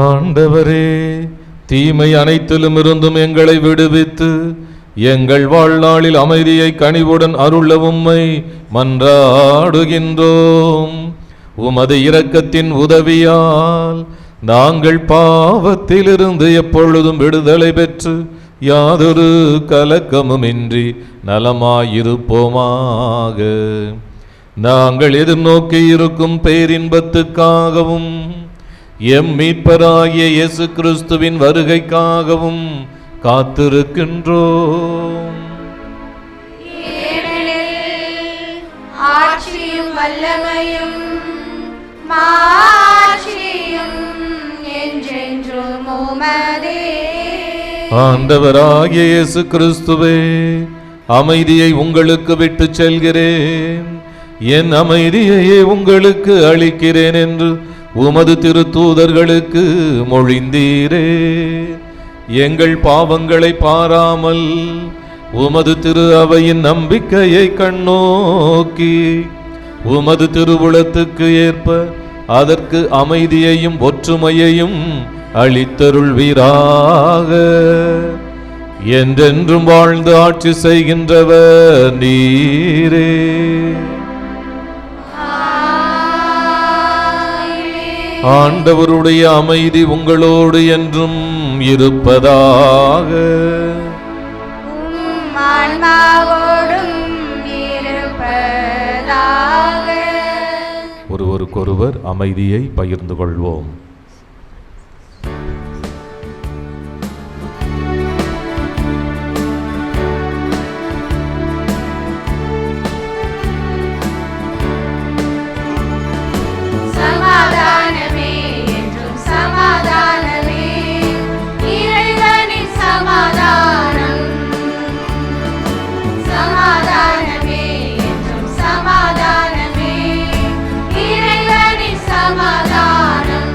ஆண்டவரே, தீமை அனைத்திலும் இருந்தும் எங்களை விடுவித்து எங்கள் வாழ்நாளில் அமைதியை கனிவுடன் அருள உம்மை மன்றாடுகின்றோம். உமது இரக்கத்தின் உதவியால் நாங்கள் பாவத்திலிருந்து எப்பொழுதும் விடுதலை பெற்று யாதொரு கலக்கமுமின்றி நலமாயிருப்போமாக. நாங்கள் எதிர்நோக்கி இருக்கும் பேரின்பத்துக்காகவும் எம் மீட்பராகிய இயேசு கிறிஸ்துவின் வருகைக்காகவும் காத்திருக்கின்றோம். ஆட்சியும் வல்லமையும் மாட்சியும் என்றென்றும் உமதே. ஆண்டவராகிய இயேசு கிறிஸ்துவே, அமைதியை உங்களுக்கு விட்டு செல்கிறேன், என் அமைதியையே உங்களுக்கு அளிக்கிறேன் என்று உமது திருத்தூதர்களுக்கு மொழிந்தீரே. எங்கள் பாவங்களை பாராமல் உமது திரு அவையின் நம்பிக்கையை கண்ணோக்கி உமது திருவுளத்துக்கு ஏற்ப அதற்கு அமைதியையும் ஒற்றுமையையும் அளித்தருள்வீராக. என்றென்றும் வாழ்ந்து ஆட்சி செய்கின்றவர் நீரே. ஆண்டவருடைய அமைதி உங்களோடு என்றும் இருப்பதாக. ஒருவருக்கொருவர் அமைதியை பகிர்ந்து கொள்வோம். சமாதானமே என்றும் சமாதானமே, இறைவனின் சமாதானம். சமாதானமே என்றும் சமாதானமே, இறைவனின் சமாதானம்.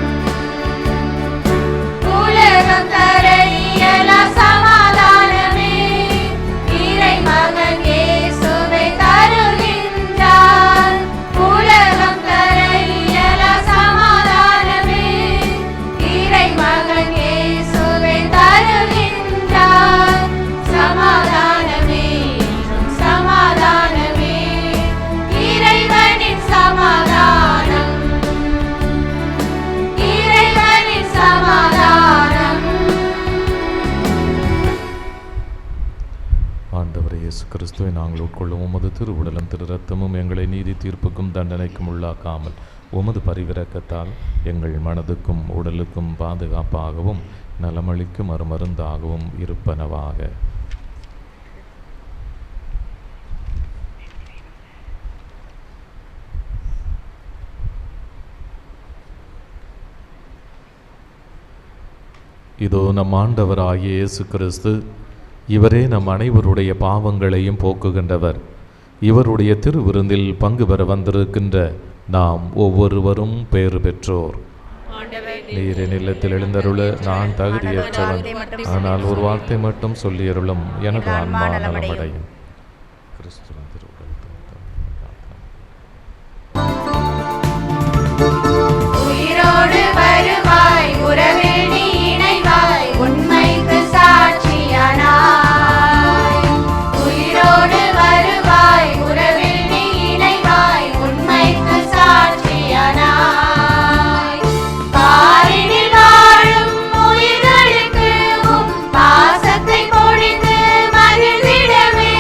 உலகம் தர இயலா சமாதானமே, இறைமகன் இயேசுவை தருகின்றார். உலகம் தர இயலா சமாதானமே, இறைமகன் இயேசுவை தருகின்றார். சமாதானமே என்றும் சமாதானமே, இறைவனின் சமாதானம். இறைவனின் சமாதானம். ஆண்டவரே இயேசு கிறிஸ்துவை நாங்கள் உட்கொள்ளும் உமது திருவுடலும் திரு ரத்தமும் எங்களை நீதி தீர்ப்புக்கும் தண்டனைக்கும் உள்ளாக்காமல் உமது பரிவிரக்கத்தால் எங்கள் மனதுக்கும் உடலுக்கும் பாதுகாப்பாகவும் நலமளிக்கும் மருந்தாகவும் இருப்பனவாக. இதோ நம் ஆண்டவராகிய இயேசு கிறிஸ்து, இவரே நம் அனைவருடைய பாவங்களையும் போக்குகின்றவர். இவருடைய திருவிருந்தில் பங்கு பெற வந்திருக்கின்ற நாம் ஒவ்வொருவரும் பேறு பெற்றோர். நீரின் இல்லத்தில் எழுந்தருள நான் தகுதியற்றவன், ஆனால் ஒரு வார்த்தை மட்டும் சொல்லியருளும், எனது ஆன்மா நலமடையும். கிறிஸ்துவின் திருவுடல் உயிரோடு வருவாய், உறவில் நீ இணைவாய், உண்மைக்கு சாட்சியானாய். உயிரோடு வருவாய், உறவில் நீ இணைவாய், உண்மைக்கு சாட்சியானாய். பாரினில் வாழும் உயிர்களுக்கு உம் பாசத்தை பொழிந்து மகிழ்ந்திடவே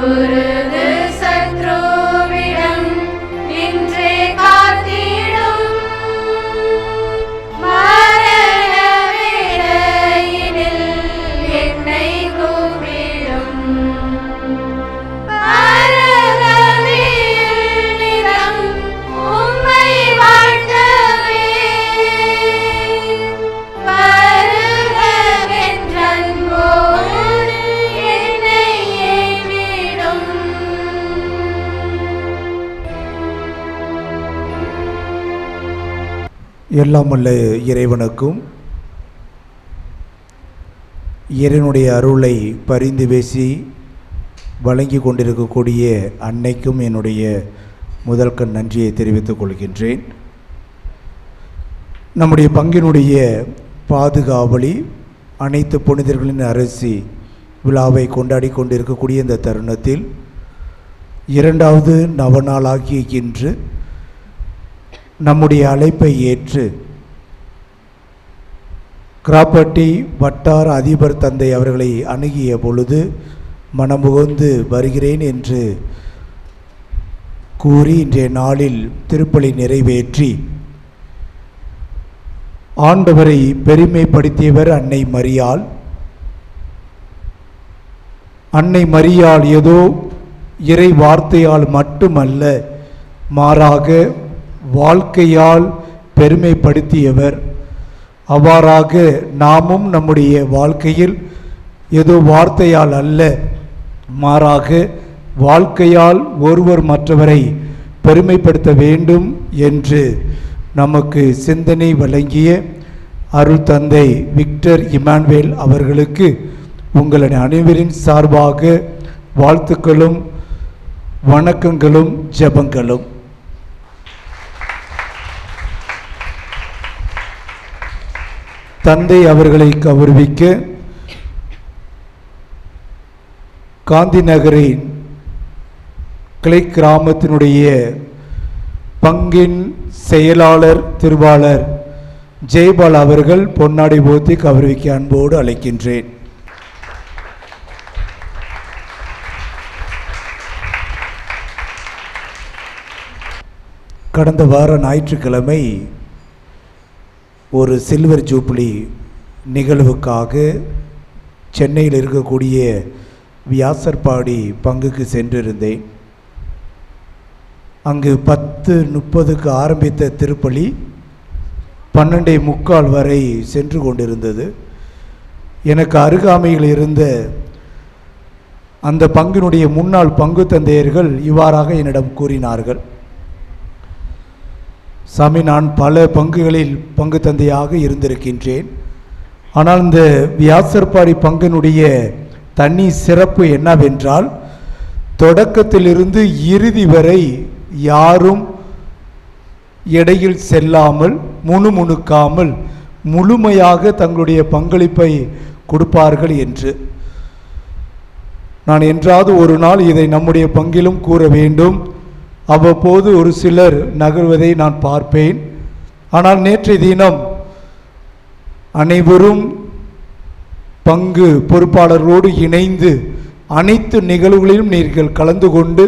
உருது சத்ருவிடம் நின்றே காத்திடும் மரண வேளையினில் என்னை கூப்பிடும் பரதவியல் நிறம் உம்மை வாழ்த்தவே வருகவென்றன்போடு என்னை ஏவிடும். எல்லாம் வல்ல இறைவனுக்கும் இறைவனுடைய அருளை பரிந்து பேசி வழங்கி கொண்டிருக்கக்கூடிய அன்னைக்கும் என்னுடைய முதல்கண் நன்றியை தெரிவித்துக் கொள்கின்றேன். நம்முடைய பங்கினுடைய பாதுகாவலி அனைத்து புனிதர்களின் அரசி விழாவை கொண்டாடி கொண்டிருக்கக்கூடிய இந்த தருணத்தில் இரண்டாவது நவநாளாகிய இன்று நம்முடைய அழைப்பை ஏற்று கிராப்பட்டி வட்டார அதிபர் தந்தை அவர்களை அணுகிய பொழுது மனமுகந்து வருகிறேன் என்று கூறி இன்றைய நாளில் திருப்பலி நிறைவேற்றி ஆண்டவரை பெருமைப்படுத்தியவர் அன்னை மரியாள். அன்னை மரியாள் ஏதோ இறை வார்த்தையால் மட்டுமல்ல, மாறாக வாழ்க்கையால் பெருமைப்படுத்தியவர். அவ்வாறாக நாமும் நம்முடைய வாழ்க்கையில் ஏதோ வார்த்தையால் அல்ல, மாறாக வாழ்க்கையால் ஒருவர் மற்றவரை பெருமைப்படுத்த வேண்டும் என்று நமக்கு சிந்தனை வழங்கிய அருள் தந்தை விக்டர் இமானுவேல் அவர்களுக்கு உங்களின் அனைவரின் சார்பாக வாழ்த்துக்களும் வணக்கங்களும் ஜெபங்களும். தந்தை அவர்களை கௌரவிக்க காந்தி நகரின் கிளை கிராமத்தினுடைய பங்கின் செயலாளர் திருவாளர் ஜெயபால் அவர்கள் பொன்னாடை போத்தி கௌரவிக்க அன்போடு அழைக்கின்றேன். கடந்த வார ஞாயிற்றுக்கிழமை ஒரு சில்வர் ஜூப்ளி நிகழ்வுக்காக சென்னையில் இருக்கக்கூடிய வியாசர்பாடி பங்குக்கு சென்றிருந்தேன். அங்கு 10:30க்கு ஆரம்பித்த திருப்பலி 12:45 வரை சென்று கொண்டிருந்தது. எனக்கு அருகாமையில் இருந்த அந்த பங்கினுடைய முன்னாள் பங்கு தந்தையர்கள் இவ்வாறாக என்னிடம் கூறினார்கள். சாமி, நான் பல பங்குகளில் பங்கு தந்தையாக இருந்திருக்கின்றேன். ஆனால் இந்த வியாசர்பாடி பங்கினுடைய தனி சிறப்பு என்னவென்றால், தொடக்கத்திலிருந்து இறுதி வரை யாரும் இடையில் செல்லாமல் முணுமுணுக்காமல் முழுமையாக தங்களுடைய பங்களிப்பை கொடுப்பார்கள் என்று. நான் என்றாவது ஒரு நாள் இதை நம்முடைய பங்கிலும் கூற வேண்டும். அவ்வப்போது ஒரு சிலர் நகர்வதை நான் பார்ப்பேன். ஆனால் நேற்றைய தினம் அனைவரும் பங்கு பொறுப்பாளர்களோடு இணைந்து அனைத்து நிகழ்வுகளிலும் நீங்கள் கலந்து கொண்டு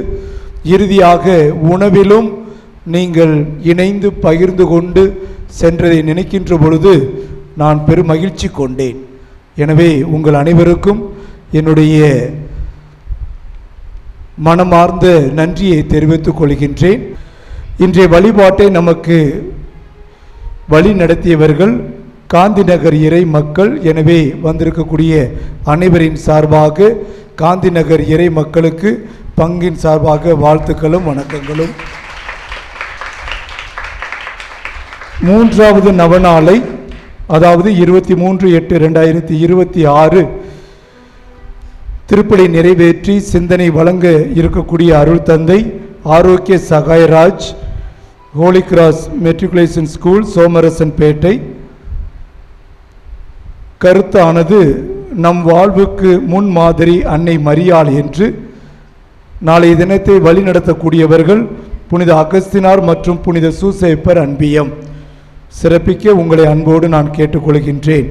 இறுதியாக உணவிலும் நீங்கள் இணைந்து பகிர்ந்து கொண்டு சென்றதை நினைக்கின்ற பொழுது நான் பெரும் மகிழ்ச்சி கொண்டேன். எனவே உங்கள் அனைவருக்கும் என்னுடைய மனமார்ந்த நன்றியை தெரிவித்துக் கொள்கின்றேன். இன்றைய வழிபாட்டை நமக்கு வழி நடத்தியவர்கள் காந்தி நகர் இறை மக்கள். எனவே வந்திருக்கக்கூடிய அனைவரின் சார்பாக காந்தி நகர் இறை மக்களுக்கு பங்கின் சார்பாக வாழ்த்துக்களும் வணக்கங்களும். மூன்றாவது நவநாளை, அதாவது 23/8/2026 திருப்பலி நிறைவேற்றி சிந்தனை வழங்க இருக்கக்கூடிய அருள் தந்தை Arokiya Sagayaraj, Holy Cross Matriculation School, Somarasampettai. கருத்தானது நம் வாழ்வுக்கு முன்மாதிரி அன்னை மரியாள் என்று. நாளைய தினத்தை வழிநடத்தக்கூடியவர்கள் புனித அகஸ்தினார் மற்றும் புனித சூசேப்பர் அன்பியம். சிறப்பிக்க உங்களை அன்போடு நான் கேட்டுக்கொள்கின்றேன்.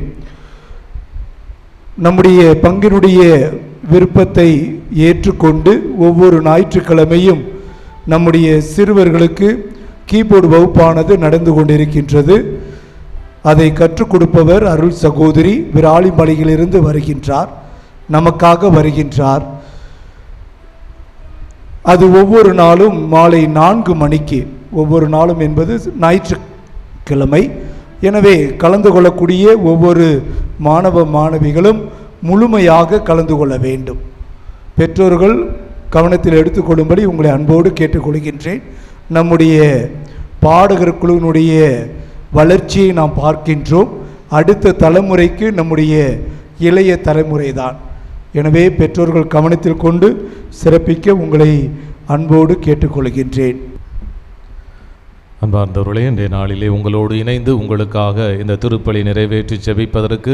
நம்முடைய பங்கினுடைய விருப்பத்தை ஏற்றுக்கொண்டு ஒவ்வொரு ஞாயிற்றுக்கிழமையும் நம்முடைய சிறுவர்களுக்கு கீபோர்டு வகுப்பானது நடந்து கொண்டிருக்கின்றது. அதை கற்றுக் கொடுப்பவர் அருள் சகோதரி விராலிமலையிலிருந்து வருகின்றார், நமக்காக வருகின்றார். அது ஒவ்வொரு நாளும் மாலை 4 மணிக்கு, ஒவ்வொரு நாளும் என்பது ஞாயிற்றுக்கிழமை. எனவே கலந்து கொள்ளக்கூடிய ஒவ்வொரு மாணவ மாணவிகளும் முழுமையாக கலந்து கொள்ள வேண்டும். பெற்றோர்கள் கவனத்தில் எடுத்துக்கொள்ளும்படி உங்களை அன்போடு கேட்டுக்கொள்கின்றேன். நம்முடைய பாடகர் குழுவினுடைய வளர்ச்சியை நாம் பார்க்கின்றோம். அடுத்த தலைமுறைக்கு நம்முடைய இளைய தலைமுறை தான். எனவே பெற்றோர்கள் கவனத்தில் கொண்டு சிறப்பிக்க உங்களை அன்போடு கேட்டுக்கொள்கின்றேன். அன்பார்ந்தவர்களே, இன்றைய நாளிலே உங்களோடு இணைந்து உங்களுக்காக இந்த திருப்பலி நிறைவேற்றி செபிப்பதற்கு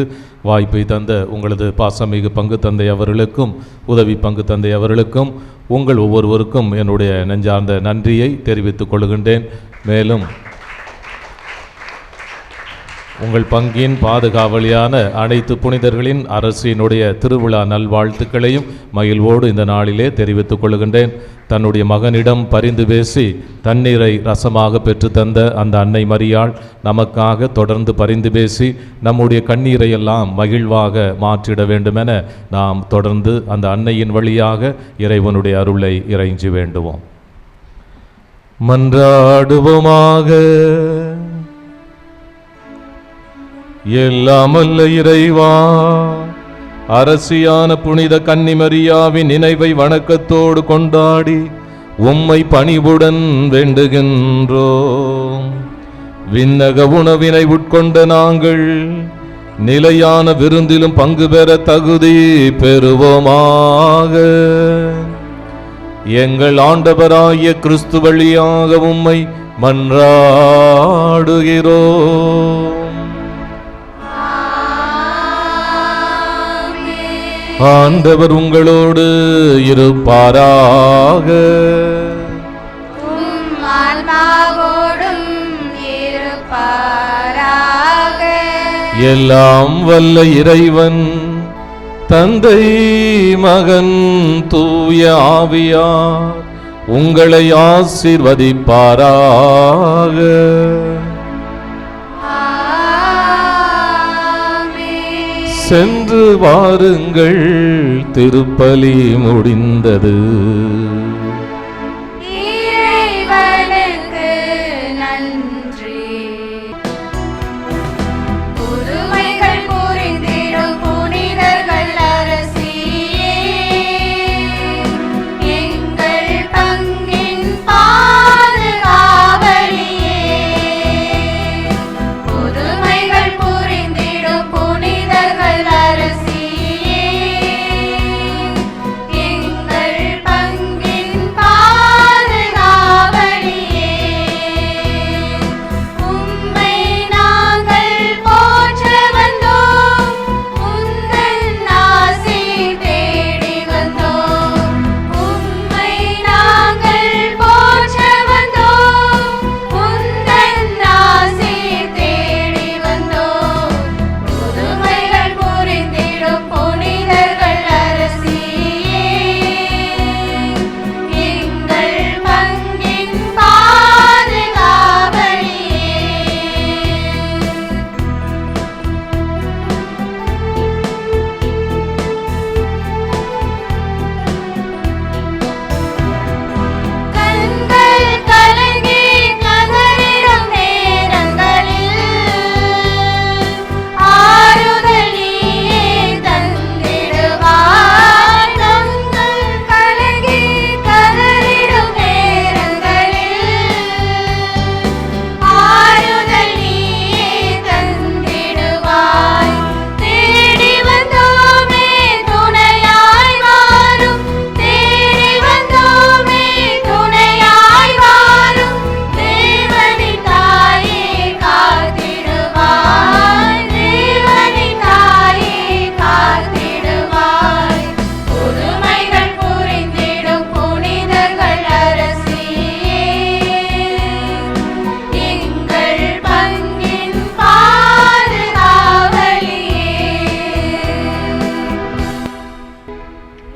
வாய்ப்பை தந்த உங்களது பாசமிகு பங்கு தந்தை அவர்களுக்கும் உதவி பங்கு தந்தை அவர்களுக்கும் உங்கள் ஒவ்வொருவருக்கும் என்னுடைய நெஞ்சார்ந்த நன்றியை தெரிவித்துக் கொள்கின்றேன். மேலும் உங்கள் பங்கின் பாதுகாவலியான அனைத்து புனிதர்களின் அரசினுடைய திருவிழா நல்வாழ்த்துக்களையும் மகிழ்வோடு இந்த நாளிலே தெரிவித்துக் கொள்கின்றேன். தன்னுடைய மகனிடம் பரிந்து பேசி தண்ணீரை ரசமாக பெற்று தந்த அந்த அன்னை மரியாள் நமக்காக தொடர்ந்து பரிந்து பேசி நம்முடைய கண்ணீரை எல்லாம் மகிழ்வாக மாற்றிட வேண்டுமென நாம் தொடர்ந்து அந்த அன்னையின் வழியாக இறைவனுடைய அருளை இறைஞ்சி வேண்டுவோம். மன்றாடுவோமாக. எல்லாமல்ல இறைவா, அரசியான புனித கன்னிமரியாவின் நினைவை வணக்கத்தோடு கொண்டாடி உம்மை பணிவுடன் வேண்டுகின்றோம். விண்ணக உணவினை உட்கொண்ட நாங்கள் நிலையான விருந்திலும் பங்கு பெற தகுதி பெறுவோமாக. எங்கள் ஆண்டவராகிய கிறிஸ்து வழியாக உம்மை மன்றாடுகிறோம். ஆண்டவர் உங்களோடு இருப்பாராக. எல்லாம் வல்ல இறைவன் தந்தை மகன் தூய ஆவியார் உங்களை ஆசீர்வதிப்பாராக. சென்று வாருங்கள், திருப்பலி முடிந்தது. இறைவனுக்கு நன்றி. புதுமைகள் புரிந்திடும் புனிதர்கள் அரசியே, எங்கள் பங்கின் பாதுகாவலியே. புதுமைகள் புரிந்திடும் புனிதர்கள் அரசியே, எங்கள் பங்கின்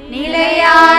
நிலையான